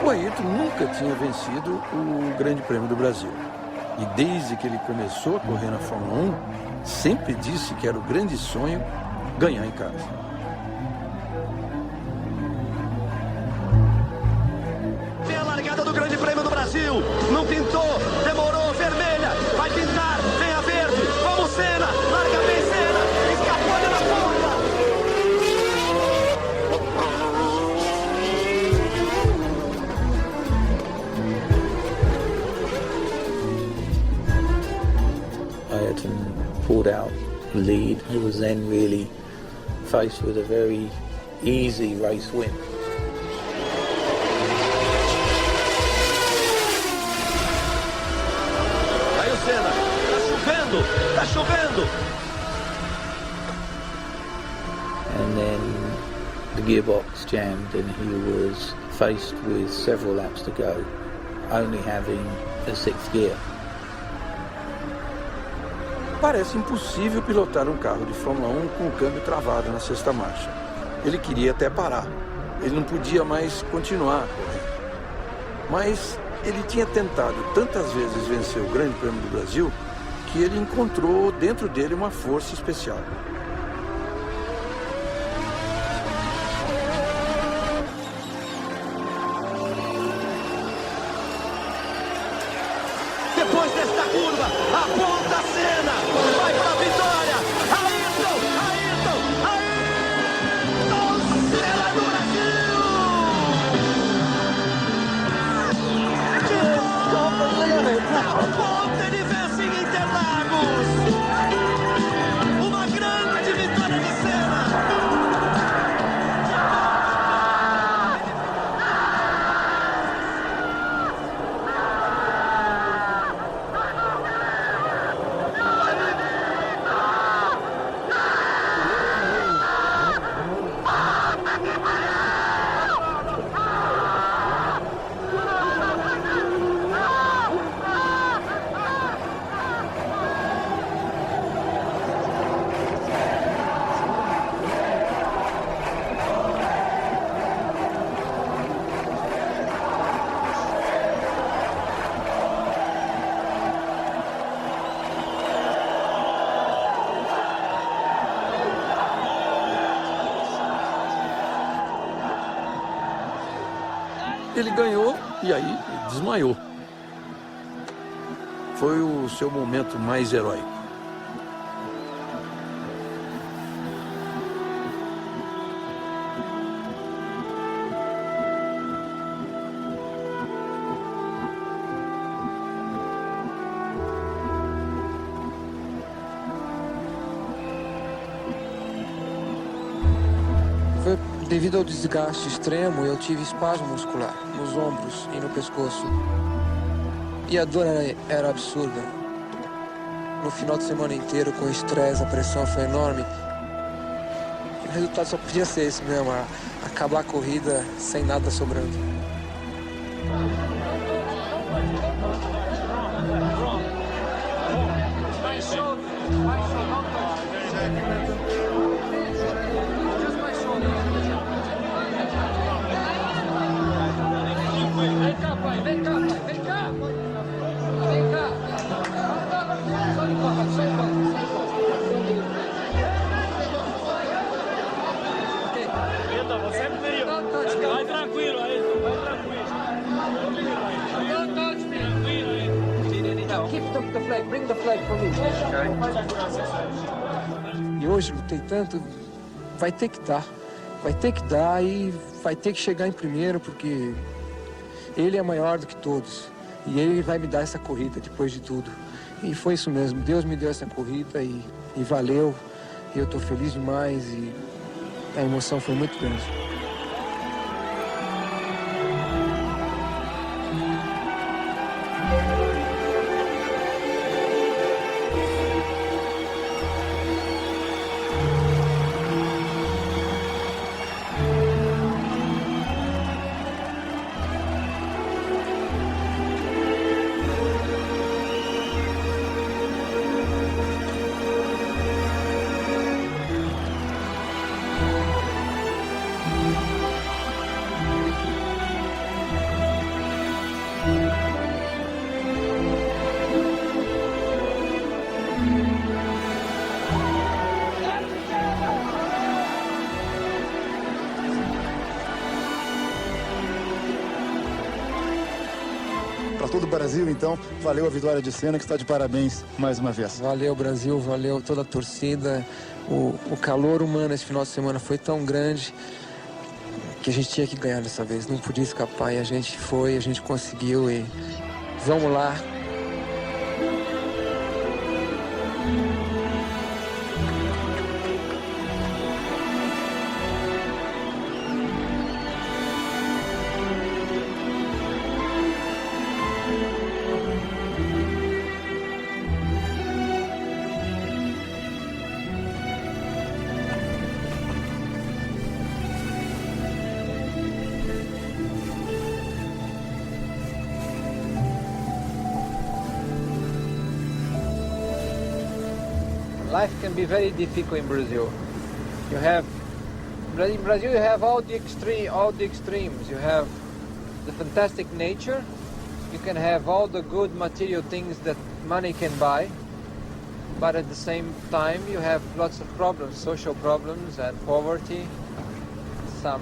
O Ayrton nunca tinha vencido o Grande Prêmio do Brasil. E desde que ele começou a correr na Fórmula 1, sempre disse que era o grande sonho ganhar em casa. Vem a largada do Grande Prêmio do Brasil. Não pintou, demorou, vermelha. Vai pintar, vem a verde. Vamos, Senna. Larga bem, Senna. Escapou ali na ponta. Ayrton pulled out the lead. He was then really faced with a very easy race win. Aí o Senna, tá chovendo. And then the gearbox jammed and he was faced with several laps to go, only having a sixth gear. Parece impossível pilotar um carro de Fórmula 1 com o câmbio travado na sexta marcha. Ele queria até parar. Ele não podia mais continuar a correr. Mas ele tinha tentado tantas vezes vencer o Grande Prêmio do Brasil que ele encontrou dentro dele uma força especial. Depois desta curva, aponta a Senna, vai para a vitória. Ayrton, Senna do Brasil! Ponta, ele vence em Interlagos. Uma grande vitória de Senna. Ele ganhou e aí desmaiou. Foi o seu momento mais heróico. Foi devido ao desgaste extremo, eu tive espasmo muscular nos ombros e no pescoço. E a dor era absurda. No final de semana inteiro, com o estresse, a pressão foi enorme. E o resultado só podia ser esse mesmo, acabar a corrida sem nada sobrando. Vem cá, pai, vem cá, pai, vem cá! Vem cá! Só de copa, só de copa. Então, você é meio... Vai tranquilo aí, vai tranquilo. Don't touch me! Keep the flag, bring the flag for me. E hoje lutei tanto, vai ter que dar. Vai ter que dar e vai ter que chegar em primeiro, porque ele é maior do que todos. E ele vai me dar essa corrida depois de tudo. E foi isso mesmo, Deus me deu essa corrida e valeu. E eu estou feliz demais e a emoção foi muito grande. Para todo o Brasil, então, valeu a vitória de Senna, que está de parabéns mais uma vez. Valeu, Brasil, valeu toda a torcida. O calor humano esse final de semana foi tão grande que a gente tinha que ganhar dessa vez, não podia escapar. E a gente foi, a gente conseguiu e vamos lá. Life can be very difficult in Brazil. In Brazil you have all the extremes. You have the fantastic nature. You can have all the good material things that money can buy. But at the same time you have lots of problems, social problems and poverty, some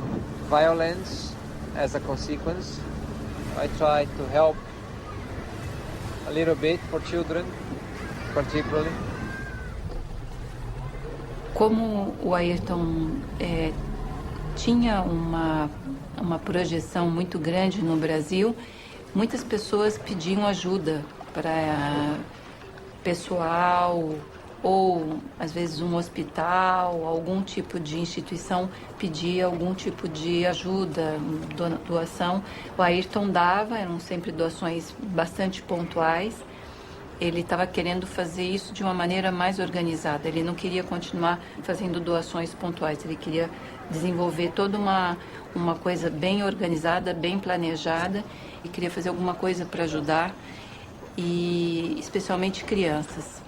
violence as a consequence. I try to help a little bit for children, particularly. Como o Ayrton tinha uma projeção muito grande no Brasil, muitas pessoas pediam ajuda para pessoal ou, às vezes, um hospital, algum tipo de instituição pedia algum tipo de ajuda, doação. O Ayrton dava, eram sempre doações bastante pontuais. Ele estava querendo fazer isso de uma maneira mais organizada. Ele não queria continuar fazendo doações pontuais. Ele queria desenvolver toda uma coisa bem organizada, bem planejada, e queria fazer alguma coisa para ajudar, e especialmente crianças.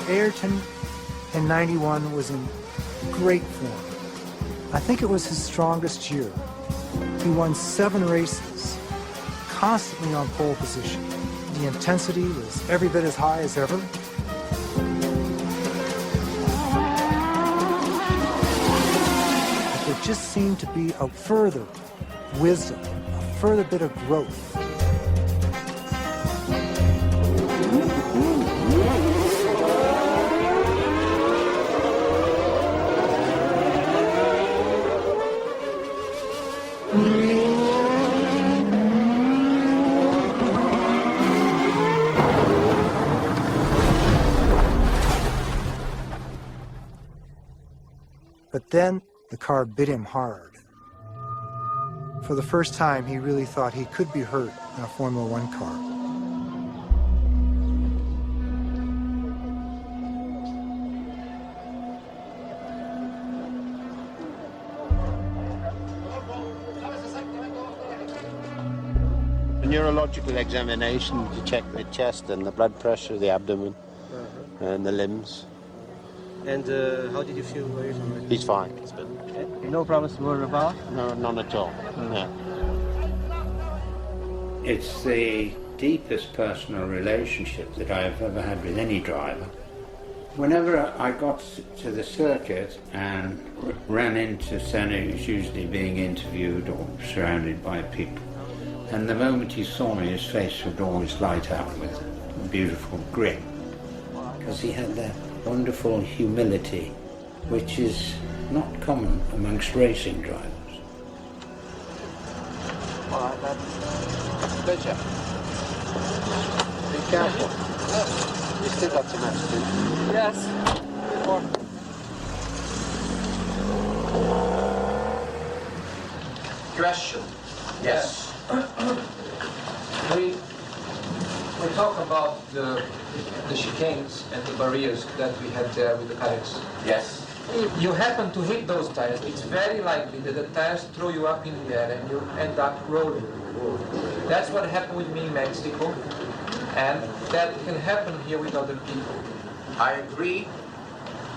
Ayrton in 91 was in great form. I think it was his strongest year. He won 7 races, constantly on pole position. The intensity was every bit as high as ever. But there just seemed to be a further wisdom, a further bit of growth. But then the car bit him hard. For the first time, he really thought he could be hurt in a Formula One car. A neurological examination to check the chest and the blood pressure, the abdomen, and the limbs. And how did you feel? He's fine. No problems to worry about? No, none at all. No. It's the deepest personal relationship that I've ever had with any driver. Whenever I got to the circuit and ran into Senna, he was usually being interviewed or surrounded by people. And the moment he saw me, his face would always light up with a beautiful grin, because he had that wonderful humility, which is not common amongst racing drivers. All right, that's good job. Be careful. You still got some action. Yes. Question. Yes. We talk about the chicanes and the barriers that we had there with the tires. Yes. If you happen to hit those tires, it's very likely that the tires throw you up in the air and you end up rolling. That's what happened with me in Mexico, and that can happen here with other people. I agree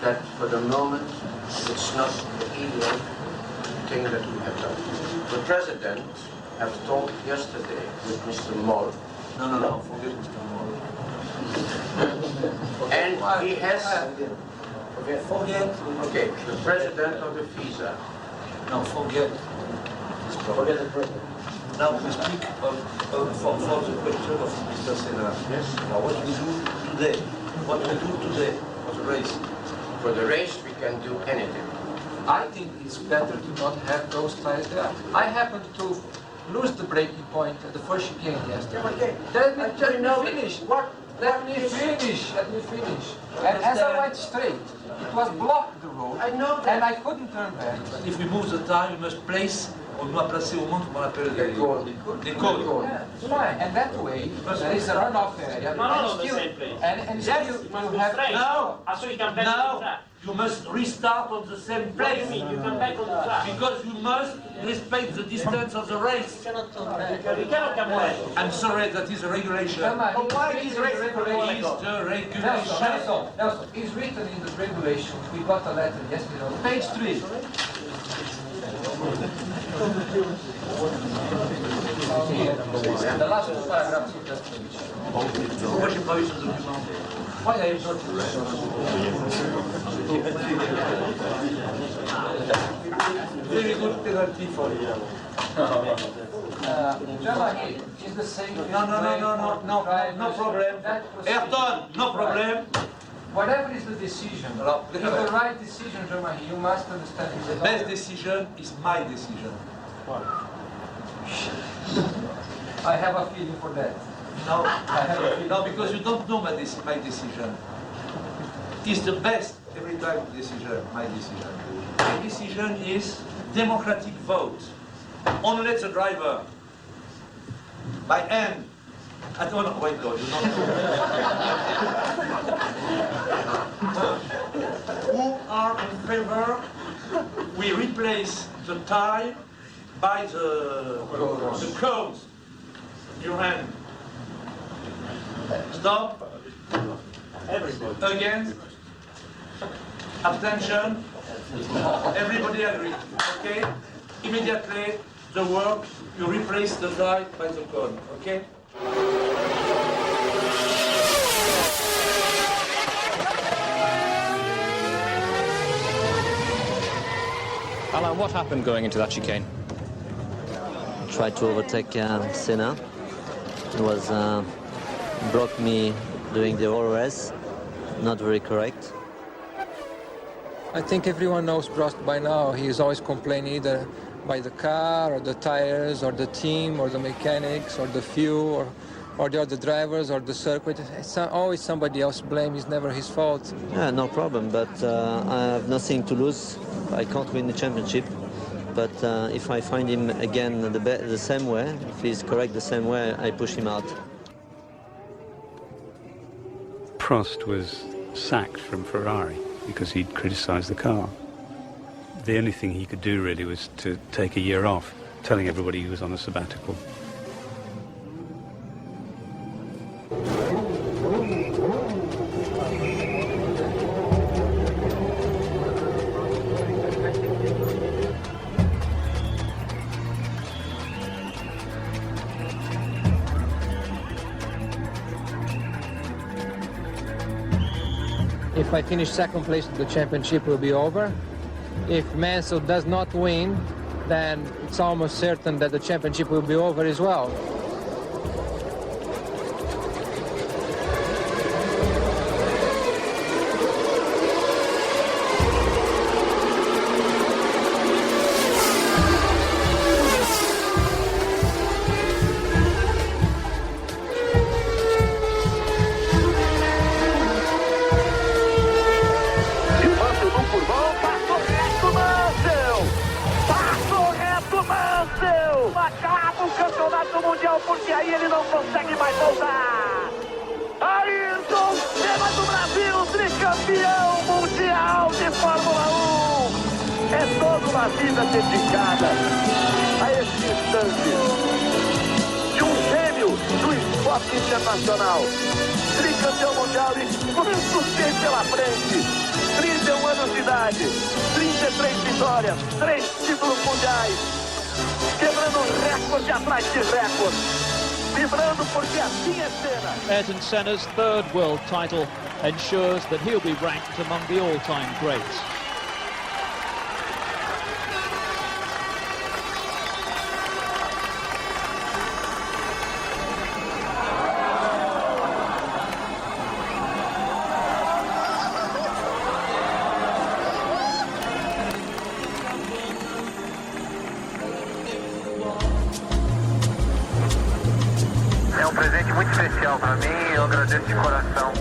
that for the moment it's not the ideal thing that we have done. The president has talked yesterday with Mr. Moll. No, forget Mr. Moll. And he has... Forget. Okay, the president of the FISA. No, forget. Forget the president. Now we speak for the question of Mr. Senna. Yes. Now what we do today? What we do today for the race? For the race we can do anything. I think it's better to not have those tires there. I happened to lose the braking point at the first chicane yesterday. Let me finish. Let me finish. And as I went straight, it was blocked the road. I know that. And I couldn't turn back. If we move the tire, we must place, on doit placer au monde qu'on appelle des cônes. Fine. And that way, there is a runoff area. And still you have... No, you must restart on the same place. You come back on the track. Because you must respect the distance of the race. You cannot come back. I'm sorry, that is a regulation. Why is the regulation? The regulation. Nelson, it's written in the regulation. We got a letter yesterday. Page 3. The last two paragraphs of that page. Pourquoi j'ai pas eu ce document? Why are you not Very good penalty for you. Germany is the same. No problem. Ayrton, no problem. Whatever is the decision, if the right decision, Germany, you must understand. The best decision is my decision. I have a feeling for that. No, no, because you don't know my decision. It's the best every time decision, my decision. My decision is democratic vote. Only the driver, by hand. I don't know, wait, no, you don't know. Who are in favor? We replace the tie by the cones. Your hand. Stop. Everybody. Against. Abstention. Everybody agree. Okay? Immediately, the work, you replace the die by the cone. Okay? Alain, what happened going into that chicane? Tried to overtake Senna. It was blocked me during the whole race. Not very correct. I think everyone knows Prost by now. He is always complaining either by the car or the tires or the team or the mechanics or the fuel or or the other drivers or the circuit. It's always somebody else's blame. It's never his fault. Yeah, no problem, but I have nothing to lose. I can't win the championship. But if I find him again the same way, if he's correct the same way, I push him out. Prost was sacked from Ferrari because he'd criticised the car. The only thing he could do really was to take a year off, telling everybody he was on a sabbatical. If I finish second place, the championship will be over. If Mansell does not win, then it's almost certain that the championship will be over as well. Porque aí ele não consegue mais voltar. Ayrton Senna do Brasil, tricampeão mundial de Fórmula 1. É toda uma vida dedicada a esse instante de um gênio do esporte internacional. Tricampeão mundial e quantos tem pela frente? 31 anos de idade, 33 vitórias, 3 títulos mundiais. Quebrando recorde atrás de recorde. Vibrando porque assim é Senna. Ayrton Senna's third world title ensures that he'll be ranked among the all-time greats. É um presente muito especial para mim e eu agradeço de coração.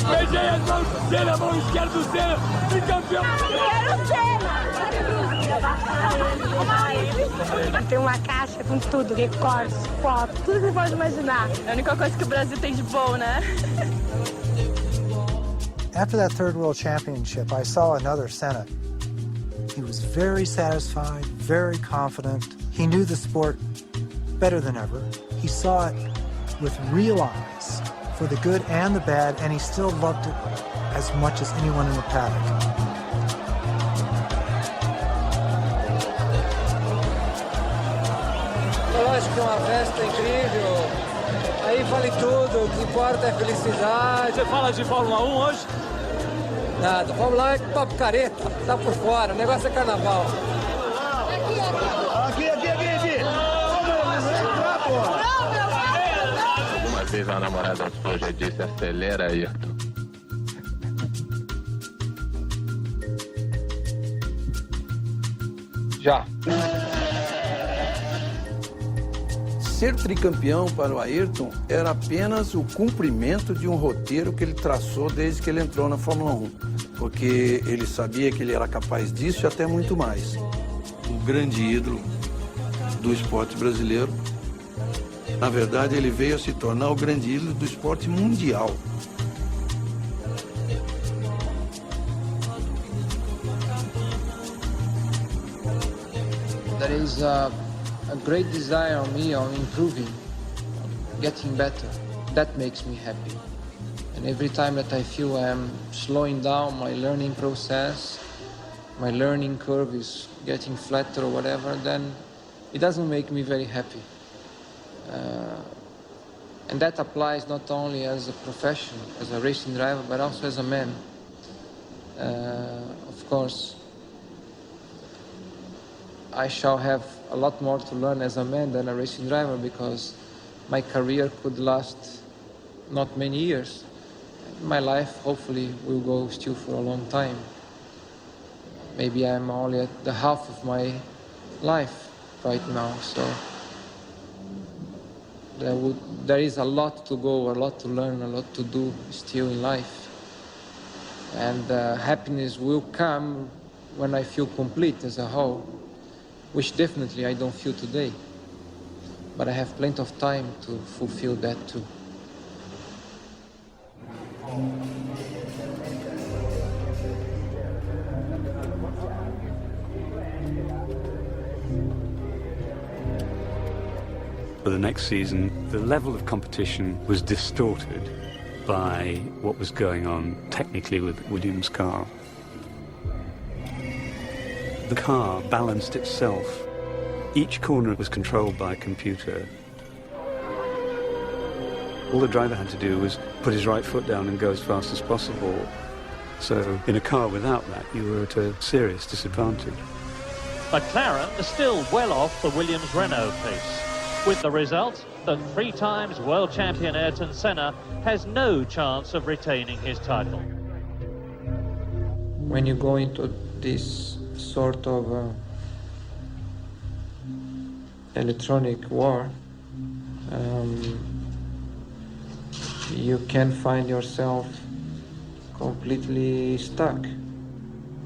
Beijei as mãos do Senna, a mão esquerda do Senna, tricampeão. Quero Senna! Tem uma caixa com tudo, recortes, fotos, tudo que você pode imaginar. É a única coisa que o Brasil tem de bom, né? After that third world championship, I saw another Senna. He was very satisfied, very confident. He knew the sport better than ever. He saw it with real eyes for the good and the bad, and he still loved it as much as anyone in the paddock. Eu acho que é uma festa incrível. Aí vale tudo, o que importa é a felicidade. Você fala de Fórmula 1 hoje? Nada, Fórmula 1 é papo careta, tá por fora, o negócio é carnaval. Aqui. Alguma vez a namorada sua já disse acelera, Ayrton? Já. Ser tricampeão para o Ayrton era apenas o cumprimento de um roteiro que ele traçou desde que ele entrou na Fórmula 1, porque ele sabia que ele era capaz disso e até muito mais. Um grande ídolo do esporte brasileiro. Na verdade, ele veio a se tornar o grande ídolo do esporte mundial. There is a great desire on me on improving, getting better. That makes me happy. And every time that I feel I am slowing down my learning process, my learning curve is getting flatter or whatever, then it doesn't make me very happy. And that applies not only as a professional, as a racing driver, but also as a man. Of course, I shall have a lot more to learn as a man than a racing driver, because my career could last not many years. My life hopefully will go still for a long time. Maybe I'm only at the half of my life right now, so there is a lot to go, a lot to learn, a lot to do still in life. And happiness will come when I feel complete as a whole, which definitely I don't feel today. But I have plenty of time to fulfill that too. For the next season, the level of competition was distorted by what was going on technically with Williams' car. The car balanced itself. Each corner was controlled by a computer. All the driver had to do was put his right foot down and go as fast as possible. So in a car without that, you were at a serious disadvantage. McLaren is still well off the Williams-Renault pace, with the result that 3 times world champion Ayrton Senna has no chance of retaining his title. When you go into this sort of electronic war, you can find yourself completely stuck.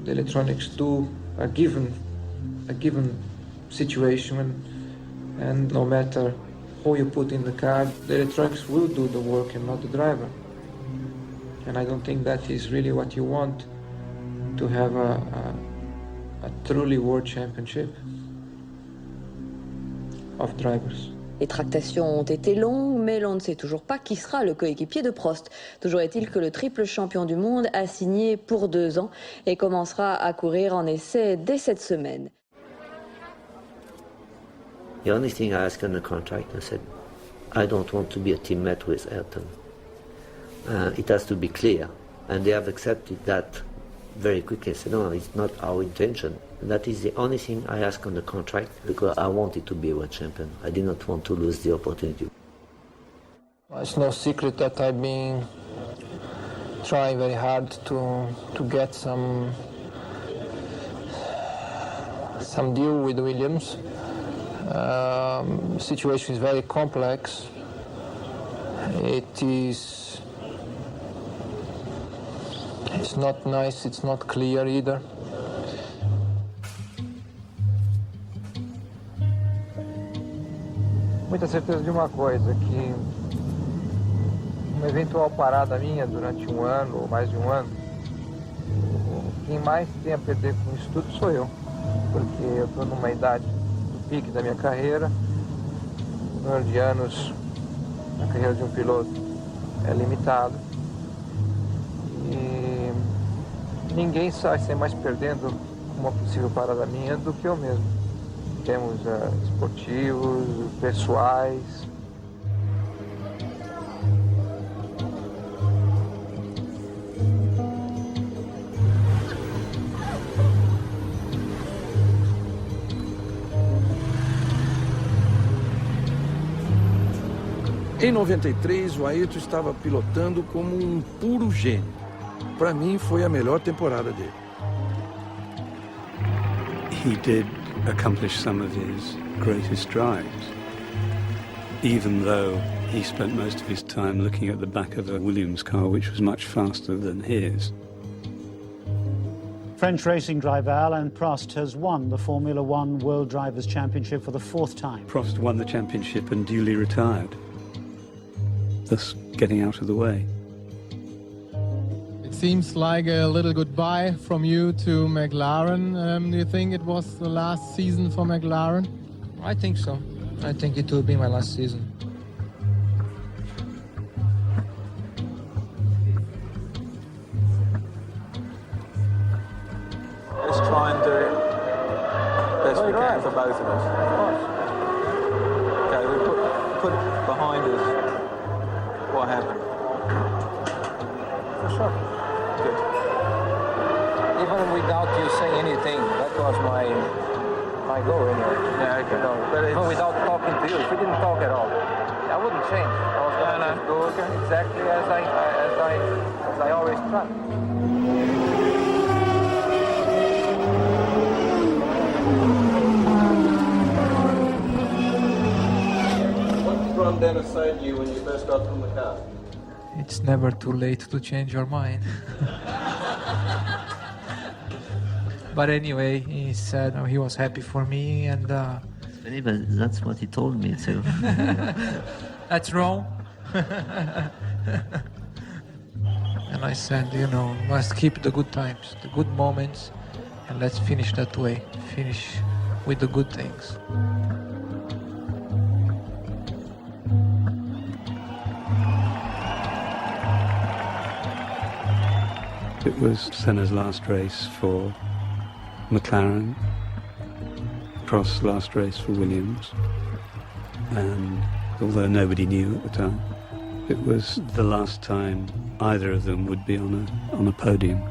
The electronics do a given situation, and no matter who you put in the car, the electronics will do the work and not the driver. And I don't think that is really what you want, to have a truly world championship of drivers. Les tractations ont été longues, mais l'on ne sait toujours pas qui sera le coéquipier de Prost. Toujours est-il que le triple champion du monde a signé pour 2 ans et commencera à courir en essai dès cette semaine. The only thing I asked on the contract, I said, I don't want to be a teammate with Ayrton. It has to be clear. And they have accepted that very quickly. I said, no, it's not our intention. That is the only thing I asked on the contract, because I wanted to be a world champion. I did not want to lose the opportunity. It's no secret that I've been trying very hard to get some deal with Williams. Situation is very complex. It's not nice, it's not clear either. Muita certeza de uma coisa, que uma eventual parada minha durante 1 ano ou mais de 1 ano, quem mais tem a perder com isso tudo sou eu, porque eu estou numa idade do pique da minha carreira. O número de anos na carreira de um piloto é limitado e ninguém sai sem mais perdendo uma possível parada minha do que eu mesmo. Temos esportivos, pessoais. Em 93, o Ayrton estava pilotando como um puro gênio. Para mim, foi a melhor temporada dele. He did accomplish some of his greatest drives, even though he spent most of his time looking at the back of a Williams car which was much faster than his. French racing driver Alain Prost has won the Formula One World Drivers' Championship for the 4th time. Prost won the championship and duly retired, thus getting out of the way. It seems like a little goodbye from you to McLaren. Do you think it was the last season for McLaren? I think so. I think it will be my last season. Let's try and do it best we can for both of us. Of course. Okay, we put behind us what happened. For sure. Good. Even without you saying anything, that was I go anyway. Yeah, okay. You know, but even without talking to you, if we didn't talk at all, I wouldn't change. I was going to just go exactly as I always try. What did Ron Dennis say to you when you first got from the car? It's never too late to change your mind. But anyway, he said he was happy for me, and But that's what he told me too. that's wrong. And I said, you know, must keep the good times, the good moments, and let's finish that way. Finish with the good things. It was Senna's last race for McLaren, Prost's last race for Williams, and although nobody knew at the time, it was the last time either of them would be on a podium.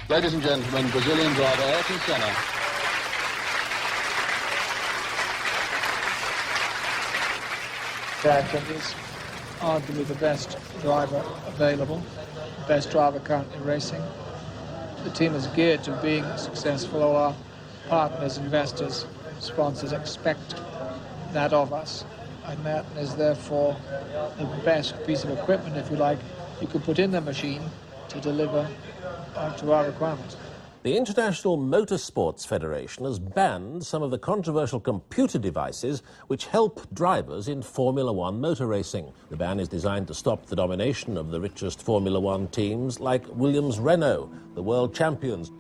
Ladies and gentlemen, Brazilian driver Ayrton Senna. Ayrton is arguably the best driver available, the best driver currently racing. The team is geared to being successful. All our partners, investors, sponsors expect that of us. And Ayrton is therefore the best piece of equipment, if you like, you could put in the machine to deliver to our requirements. The International Motorsports Federation has banned some of the controversial computer devices which help drivers in Formula One motor racing. The ban is designed to stop the domination of the richest Formula One teams like Williams-Renault, the world champions.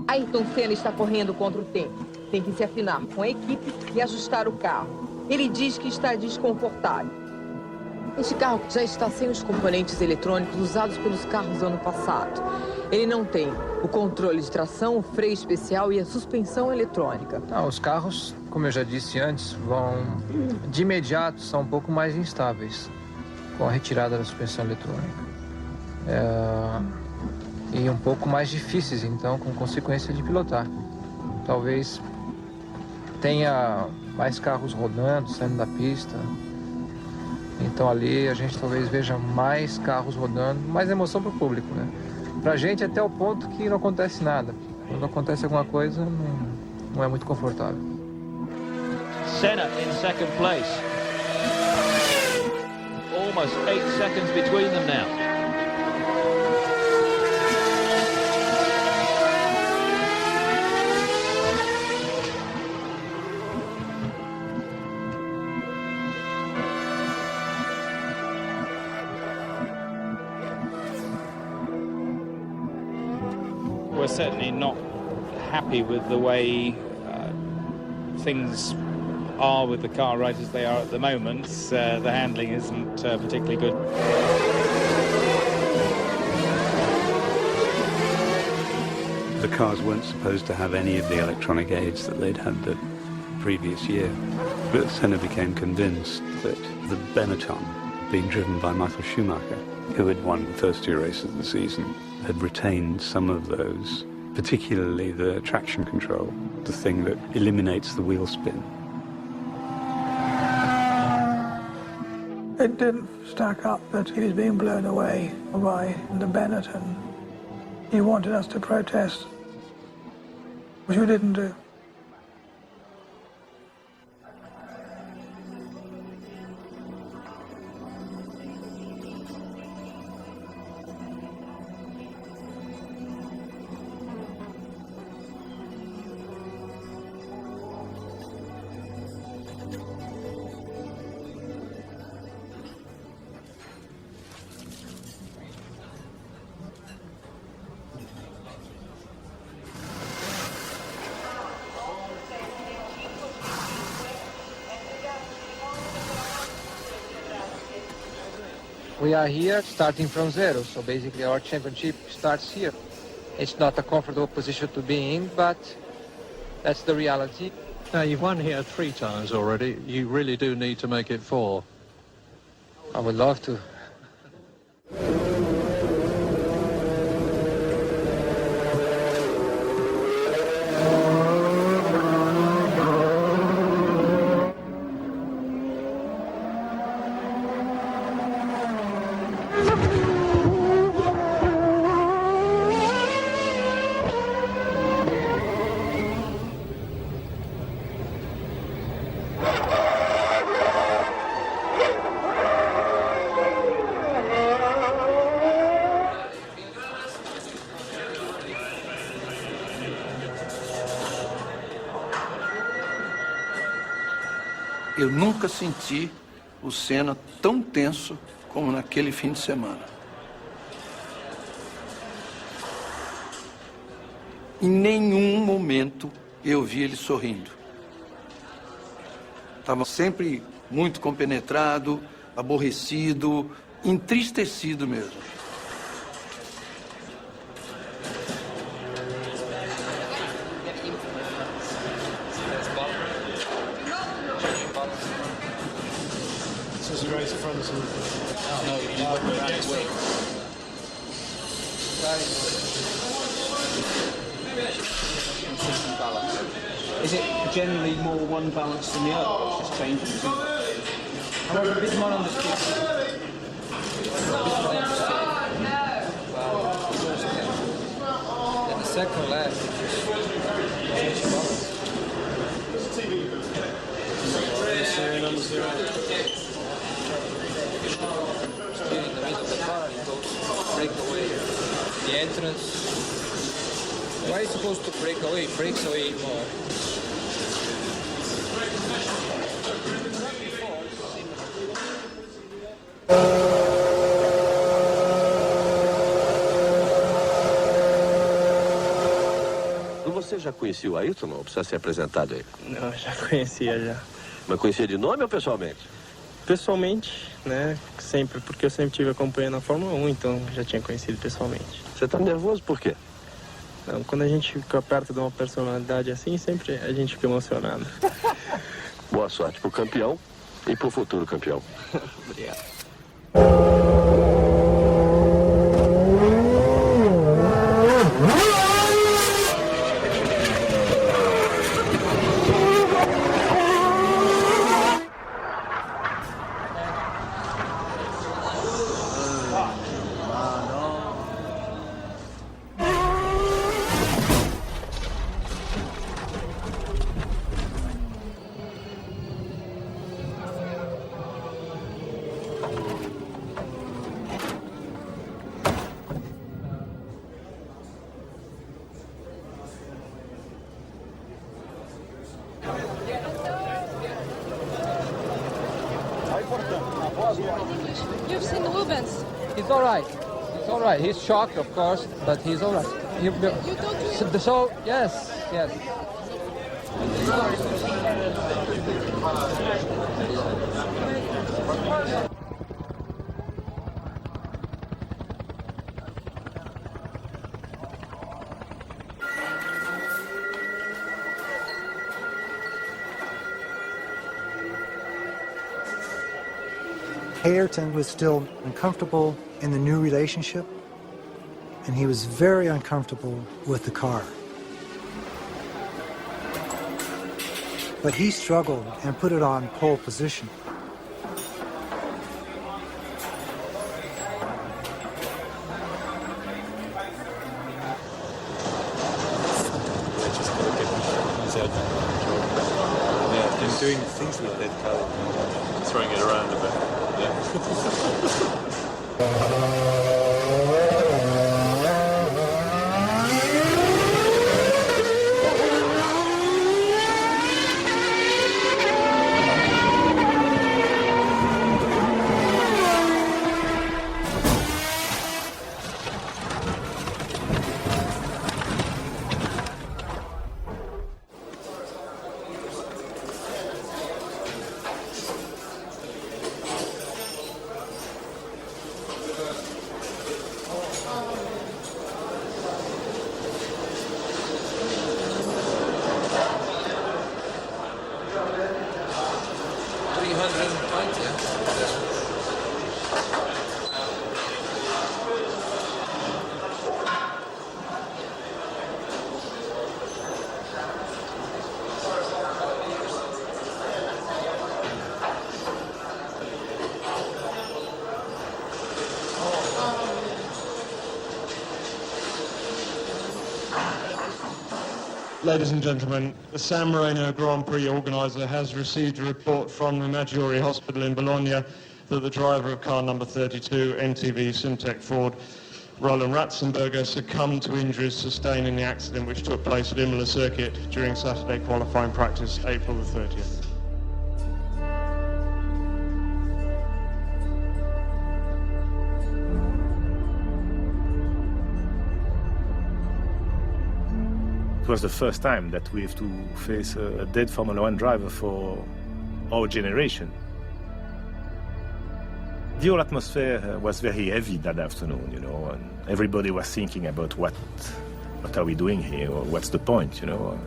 Ayrton Senna está correndo contra o tempo. Tem que se afinar com a equipe e ajustar o carro. Ele diz que está desconfortável. Este carro já está sem os componentes eletrônicos usados pelos carros do ano passado. Ele não tem o controle de tração, o freio especial e a suspensão eletrônica. Os carros, como eu já disse antes, de imediato são um pouco mais instáveis com a retirada da suspensão eletrônica. E um pouco mais difíceis, então, com consequência de pilotar. Talvez tenha mais carros rodando, saindo da pista. Então ali a gente talvez veja mais carros rodando, mais emoção para o público, né? Pra gente até o ponto que não acontece nada. Quando acontece alguma coisa, não é muito confortável. Senna in second place. Almost 8 seconds between them now. We're certainly not happy with the way things are with the car right as they are at the moment. The handling isn't particularly good. The cars weren't supposed to have any of the electronic aids that they'd had the previous year. But Senna became convinced that the Benetton, being driven by Michael Schumacher, who had won the first 2 races of the season, had retained some of those, particularly the traction control, the thing that eliminates the wheel spin. It didn't stack up that he was being blown away by the Benetton. He wanted us to protest, which we didn't do. We are here starting from zero, so basically our championship starts here. It's not a comfortable position to be in, but that's the reality. Now, you've won here 3 times already. You really do need to make it 4. I would love to. Eu nunca senti o Senna tão tenso como naquele fim de semana. Em nenhum momento eu vi ele sorrindo. Estava sempre muito compenetrado, aborrecido, entristecido mesmo. Is it generally more one balance than the other? It's just changing. However, a bit more understood. And the second lap, change balance. Still in the middle of the car, it goes break away. The entrance. Why is it supposed to break away? It breaks away more. Você já conhecia o Ayrton, não? Precisa ser apresentado aí. Não, já conhecia já. Mas conhecia de nome ou pessoalmente? Pessoalmente, né? Sempre, porque eu sempre estive acompanhando a Fórmula 1, então já tinha conhecido pessoalmente. Você tá nervoso por quê? Não, quando a gente fica perto de uma personalidade assim, sempre a gente fica emocionado. Boa sorte pro campeão e pro futuro campeão. Obrigado. You've seen Rubens. He's all right. He's all right. He's shocked, of course, but he's all right. So, yes, yes. Ayrton was still uncomfortable in the new relationship, and he was very uncomfortable with the car. But he struggled and put it on pole position. Yeah, doing things with that car, throwing it around a bit. Ladies and gentlemen, the San Marino Grand Prix organiser has received a report from the Maggiore Hospital in Bologna that the driver of car number 32, NTV Simtech Ford, Roland Ratzenberger, succumbed to injuries sustained in the accident which took place at Imola Circuit during Saturday qualifying practice, April the 30th. It was the first time that we have to face a dead Formula One driver for our generation. The whole atmosphere was very heavy that afternoon, you know, and everybody was thinking about what are we doing here, or what's the point, you know.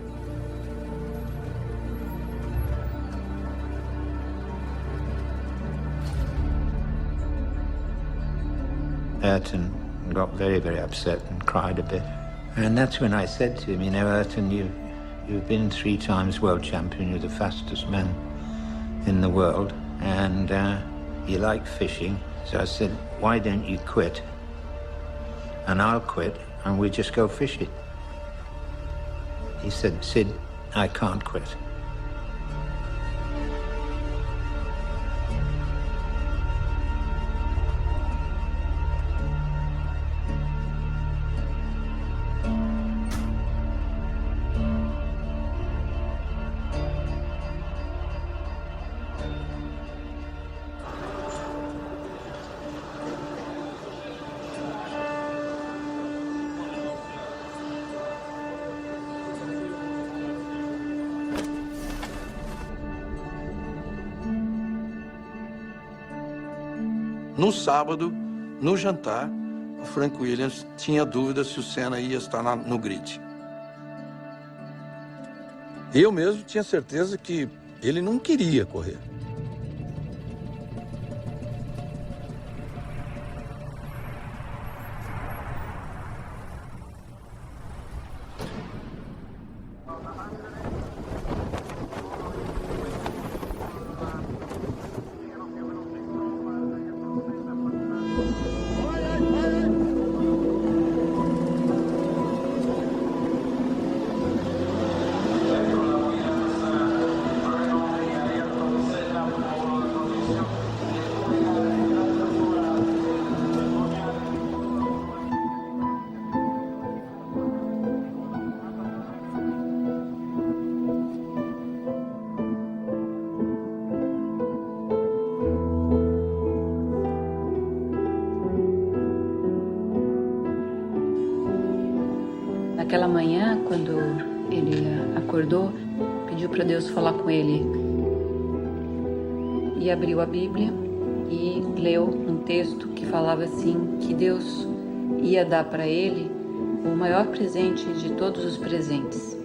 Ayrton got very, very upset and cried a bit. And that's when I said to him, you know, Ayrton, you've been 3 times world champion, you're the fastest man in the world, and you like fishing. So I said, why don't you quit? And I'll quit, and we just go fishing. He said, Sid, I can't quit. No sábado, no jantar, o Frank Williams tinha dúvida se o Senna ia estar no grid. Eu mesmo tinha certeza que ele não queria correr. Naquela manhã, quando ele acordou, pediu para Deus falar com ele. E abriu a Bíblia e leu um texto que falava assim, que Deus ia dar para ele o maior presente de todos os presentes,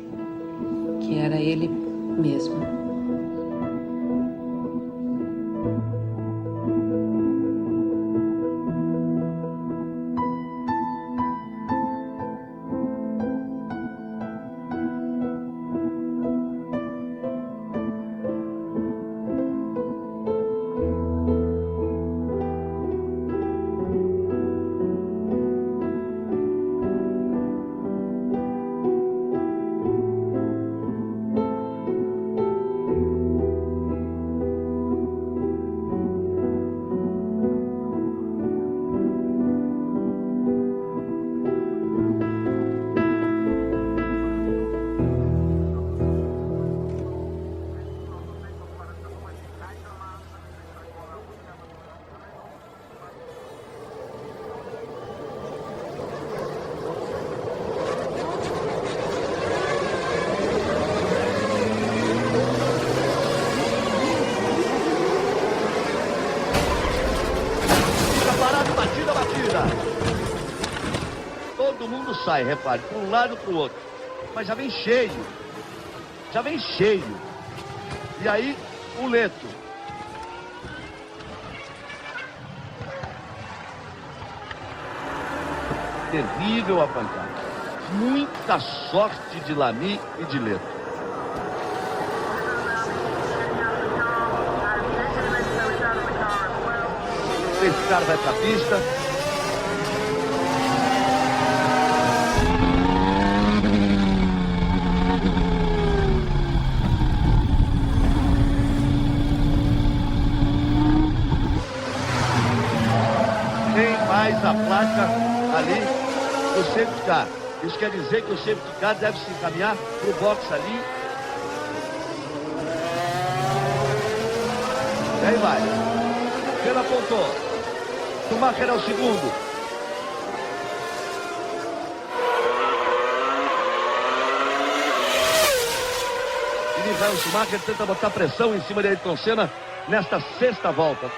que era ele mesmo. Todo mundo sai, repare, para um lado para o outro. Mas já vem cheio. Já vem cheio. E aí, o Leto. Terrível a pancada. Muita sorte de Lamy e de Leto. Esse cara vai para a pista. a placa ali do safety car. Isso quer dizer que o safety car deve se encaminhar para o box ali. E aí vai. Senna apontou. Schumacher é o segundo. E Michael Schumacher tenta botar pressão em cima de Ayrton Senna nesta sexta volta.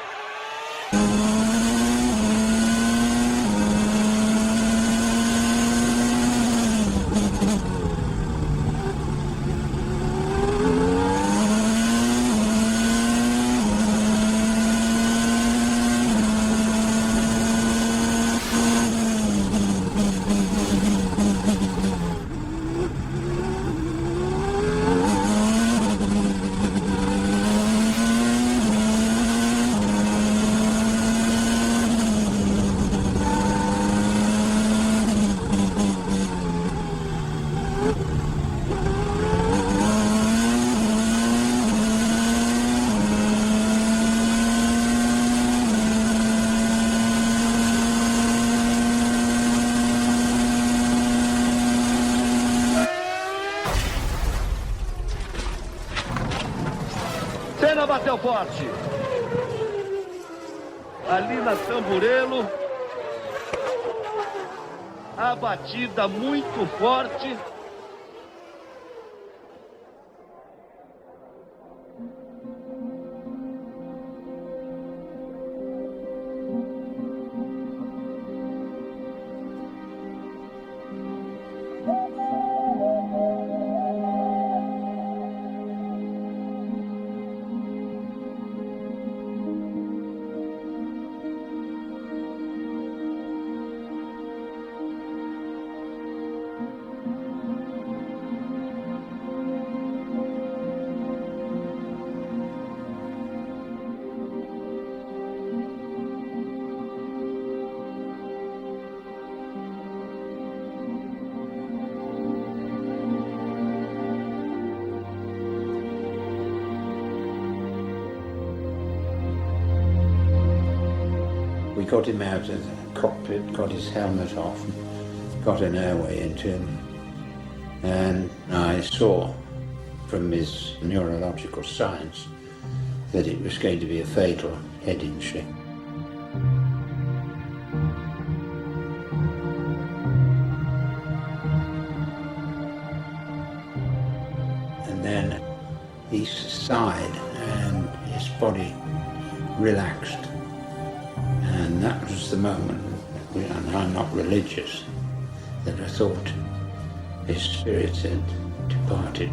Senna bateu forte. Ali na Tamburello. A batida muito forte. We got him out of the cockpit, got his helmet off, got an airway into him, and I saw from his neurological signs that it was going to be a fatal head injury. And then he sighed and his body relaxed. And that was the moment, and I'm not religious, that I thought his spirit had departed.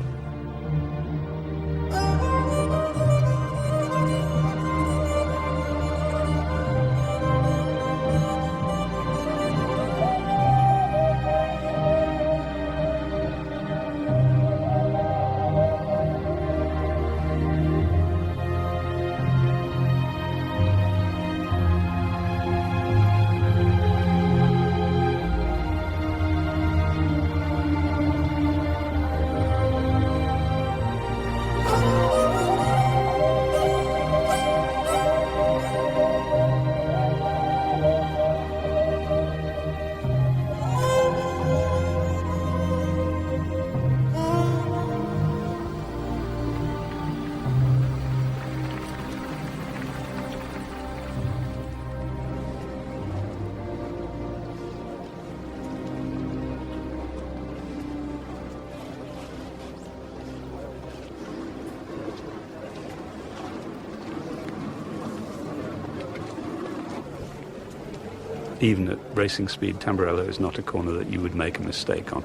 Even at racing speed, Tamburello is not a corner that you would make a mistake on.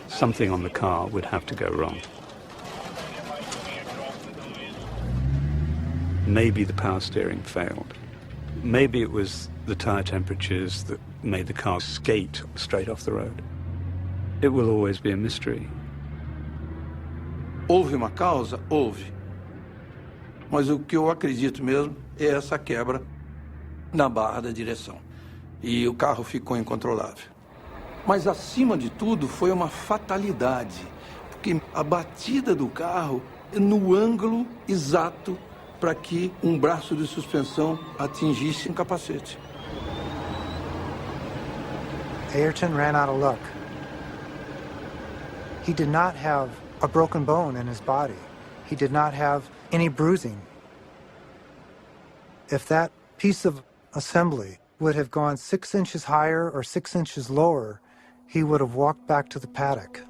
Something on the car would have to go wrong. Maybe the power steering failed. Maybe it was the tyre temperatures that made the car skate straight off the road. It will always be a mystery. Houve uma causa? Houve. Mas o que eu acredito mesmo é essa quebra na barra da direção. E o carro ficou incontrolável. Mas, acima de tudo, foi uma fatalidade, porque a batida do carro no ângulo exato para que um braço de suspensão atingisse um capacete. Ayrton ran out of luck. He did not have a broken bone in his body. He did not have any bruising. If that piece of assembly would have gone 6 inches higher or 6 inches lower, he would have walked back to the paddock.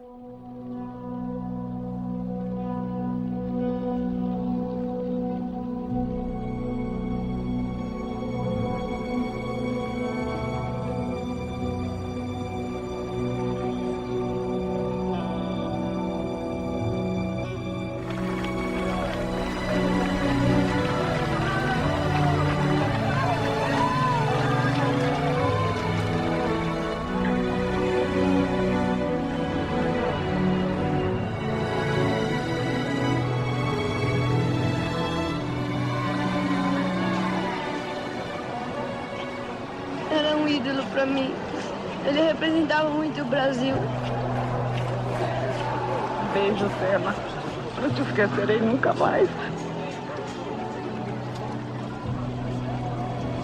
Era ídolo para mim. Ele representava muito o Brasil. Beijo, Senna. Não te esquecerei nunca mais.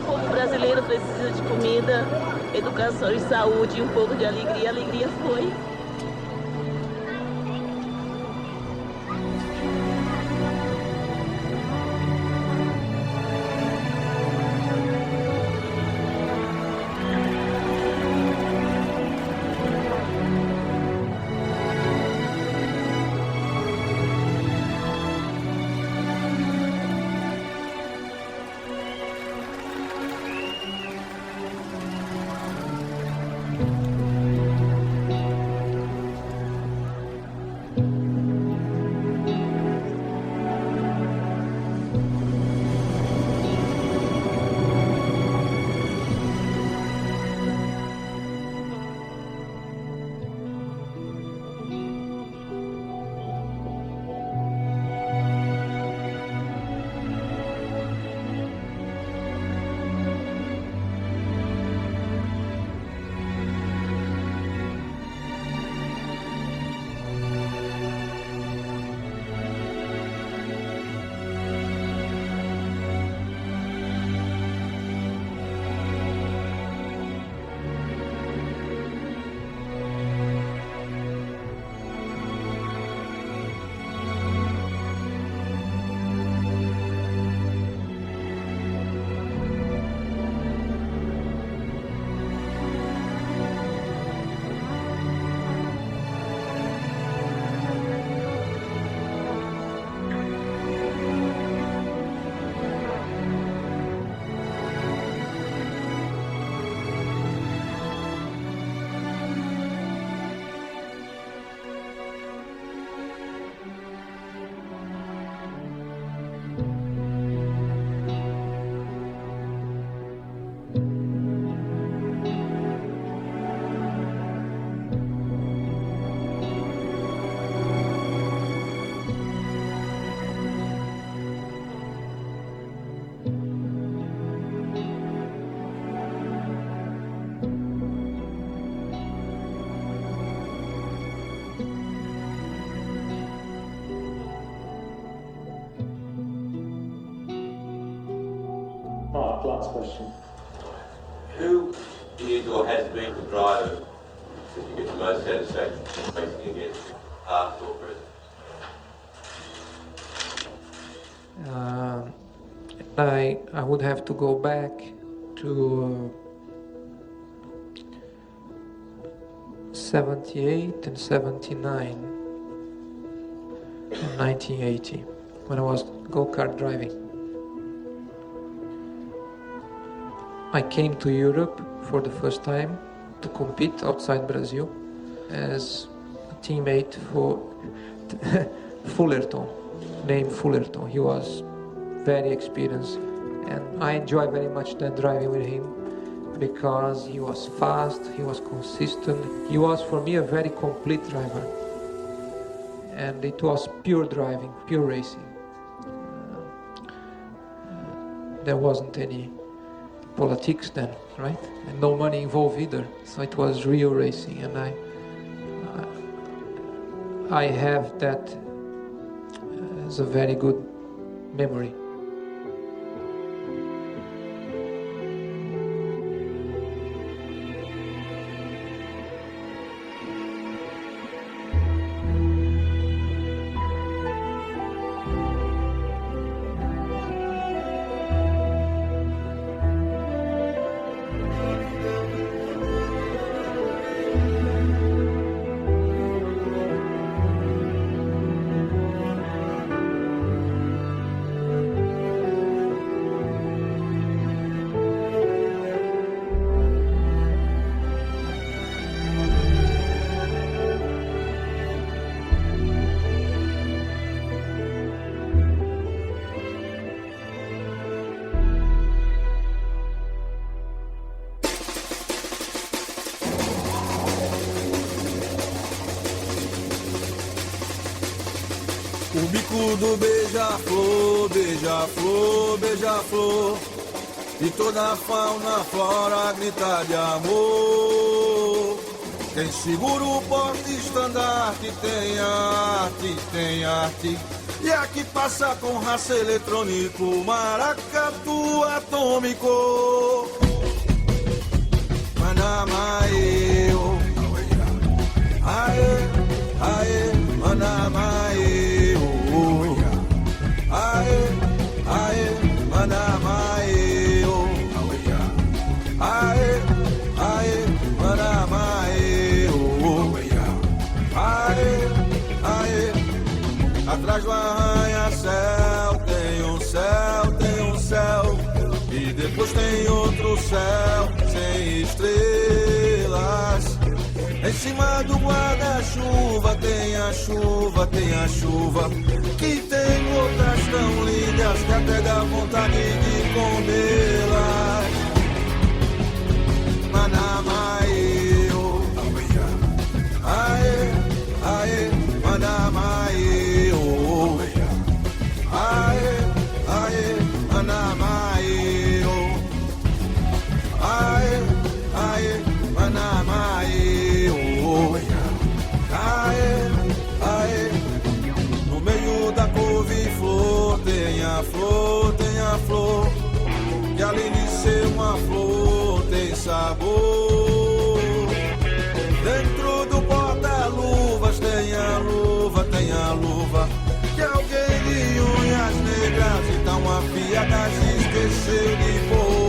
O povo brasileiro precisa de comida, educação e saúde e um pouco de alegria. A alegria foi. Last question. Who is or has been the driver that you get the most satisfaction racing against, past or present? I would have to go back to 78 and 79 and 1980 when I was go-kart driving. I came to Europe for the first time to compete outside Brazil as a teammate for Fullerton, named Fullerton. He was very experienced and I enjoyed very much that driving with him because he was fast, he was consistent. He was for me a very complete driver and it was pure driving, pure racing. There wasn't any politics then, right? And no money involved either. So it was real racing, and I have that as a very good memory. O bico do beija-flor, beija-flor, beija-flor, e toda a fauna, flora grita de amor. Quem segura o porta-estandarte tem arte, e aqui passa com raça eletrônico, maracatu atômico. Manamae, aê, aê, manamae, aê, aê, manamae, aê, aê, manamae, aê, aê. Atrás do arranha-céu tem um céu, tem um céu, e depois tem outro céu sem estrelas. Em cima do guarda-chuva tem a chuva, que tem outras tão lindas que até dá vontade de comê-las. Manamae, aê, aê, manamae, aê, aê, manamae, aê, aê, manamae, aê, aê. No meio da couve-flor tem a flor, tem a flor, que além de ser uma flor tem sabor. Dentro do porta-luvas tem a luva, que alguém de unhas negras e tão afiadas esqueceu de pôr.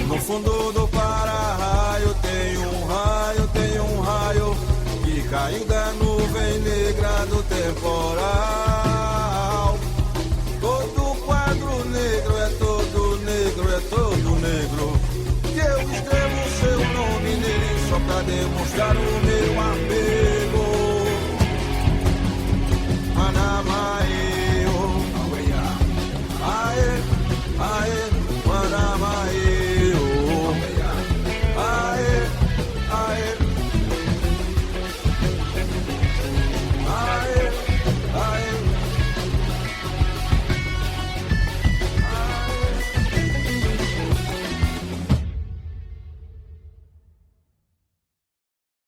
No fundo do para-raio tem um raio que caiu da nuvem negra do temporal. Todo quadro negro é todo negro, é todo negro, que eu escrevo seu nome nele só pra demonstrar o meu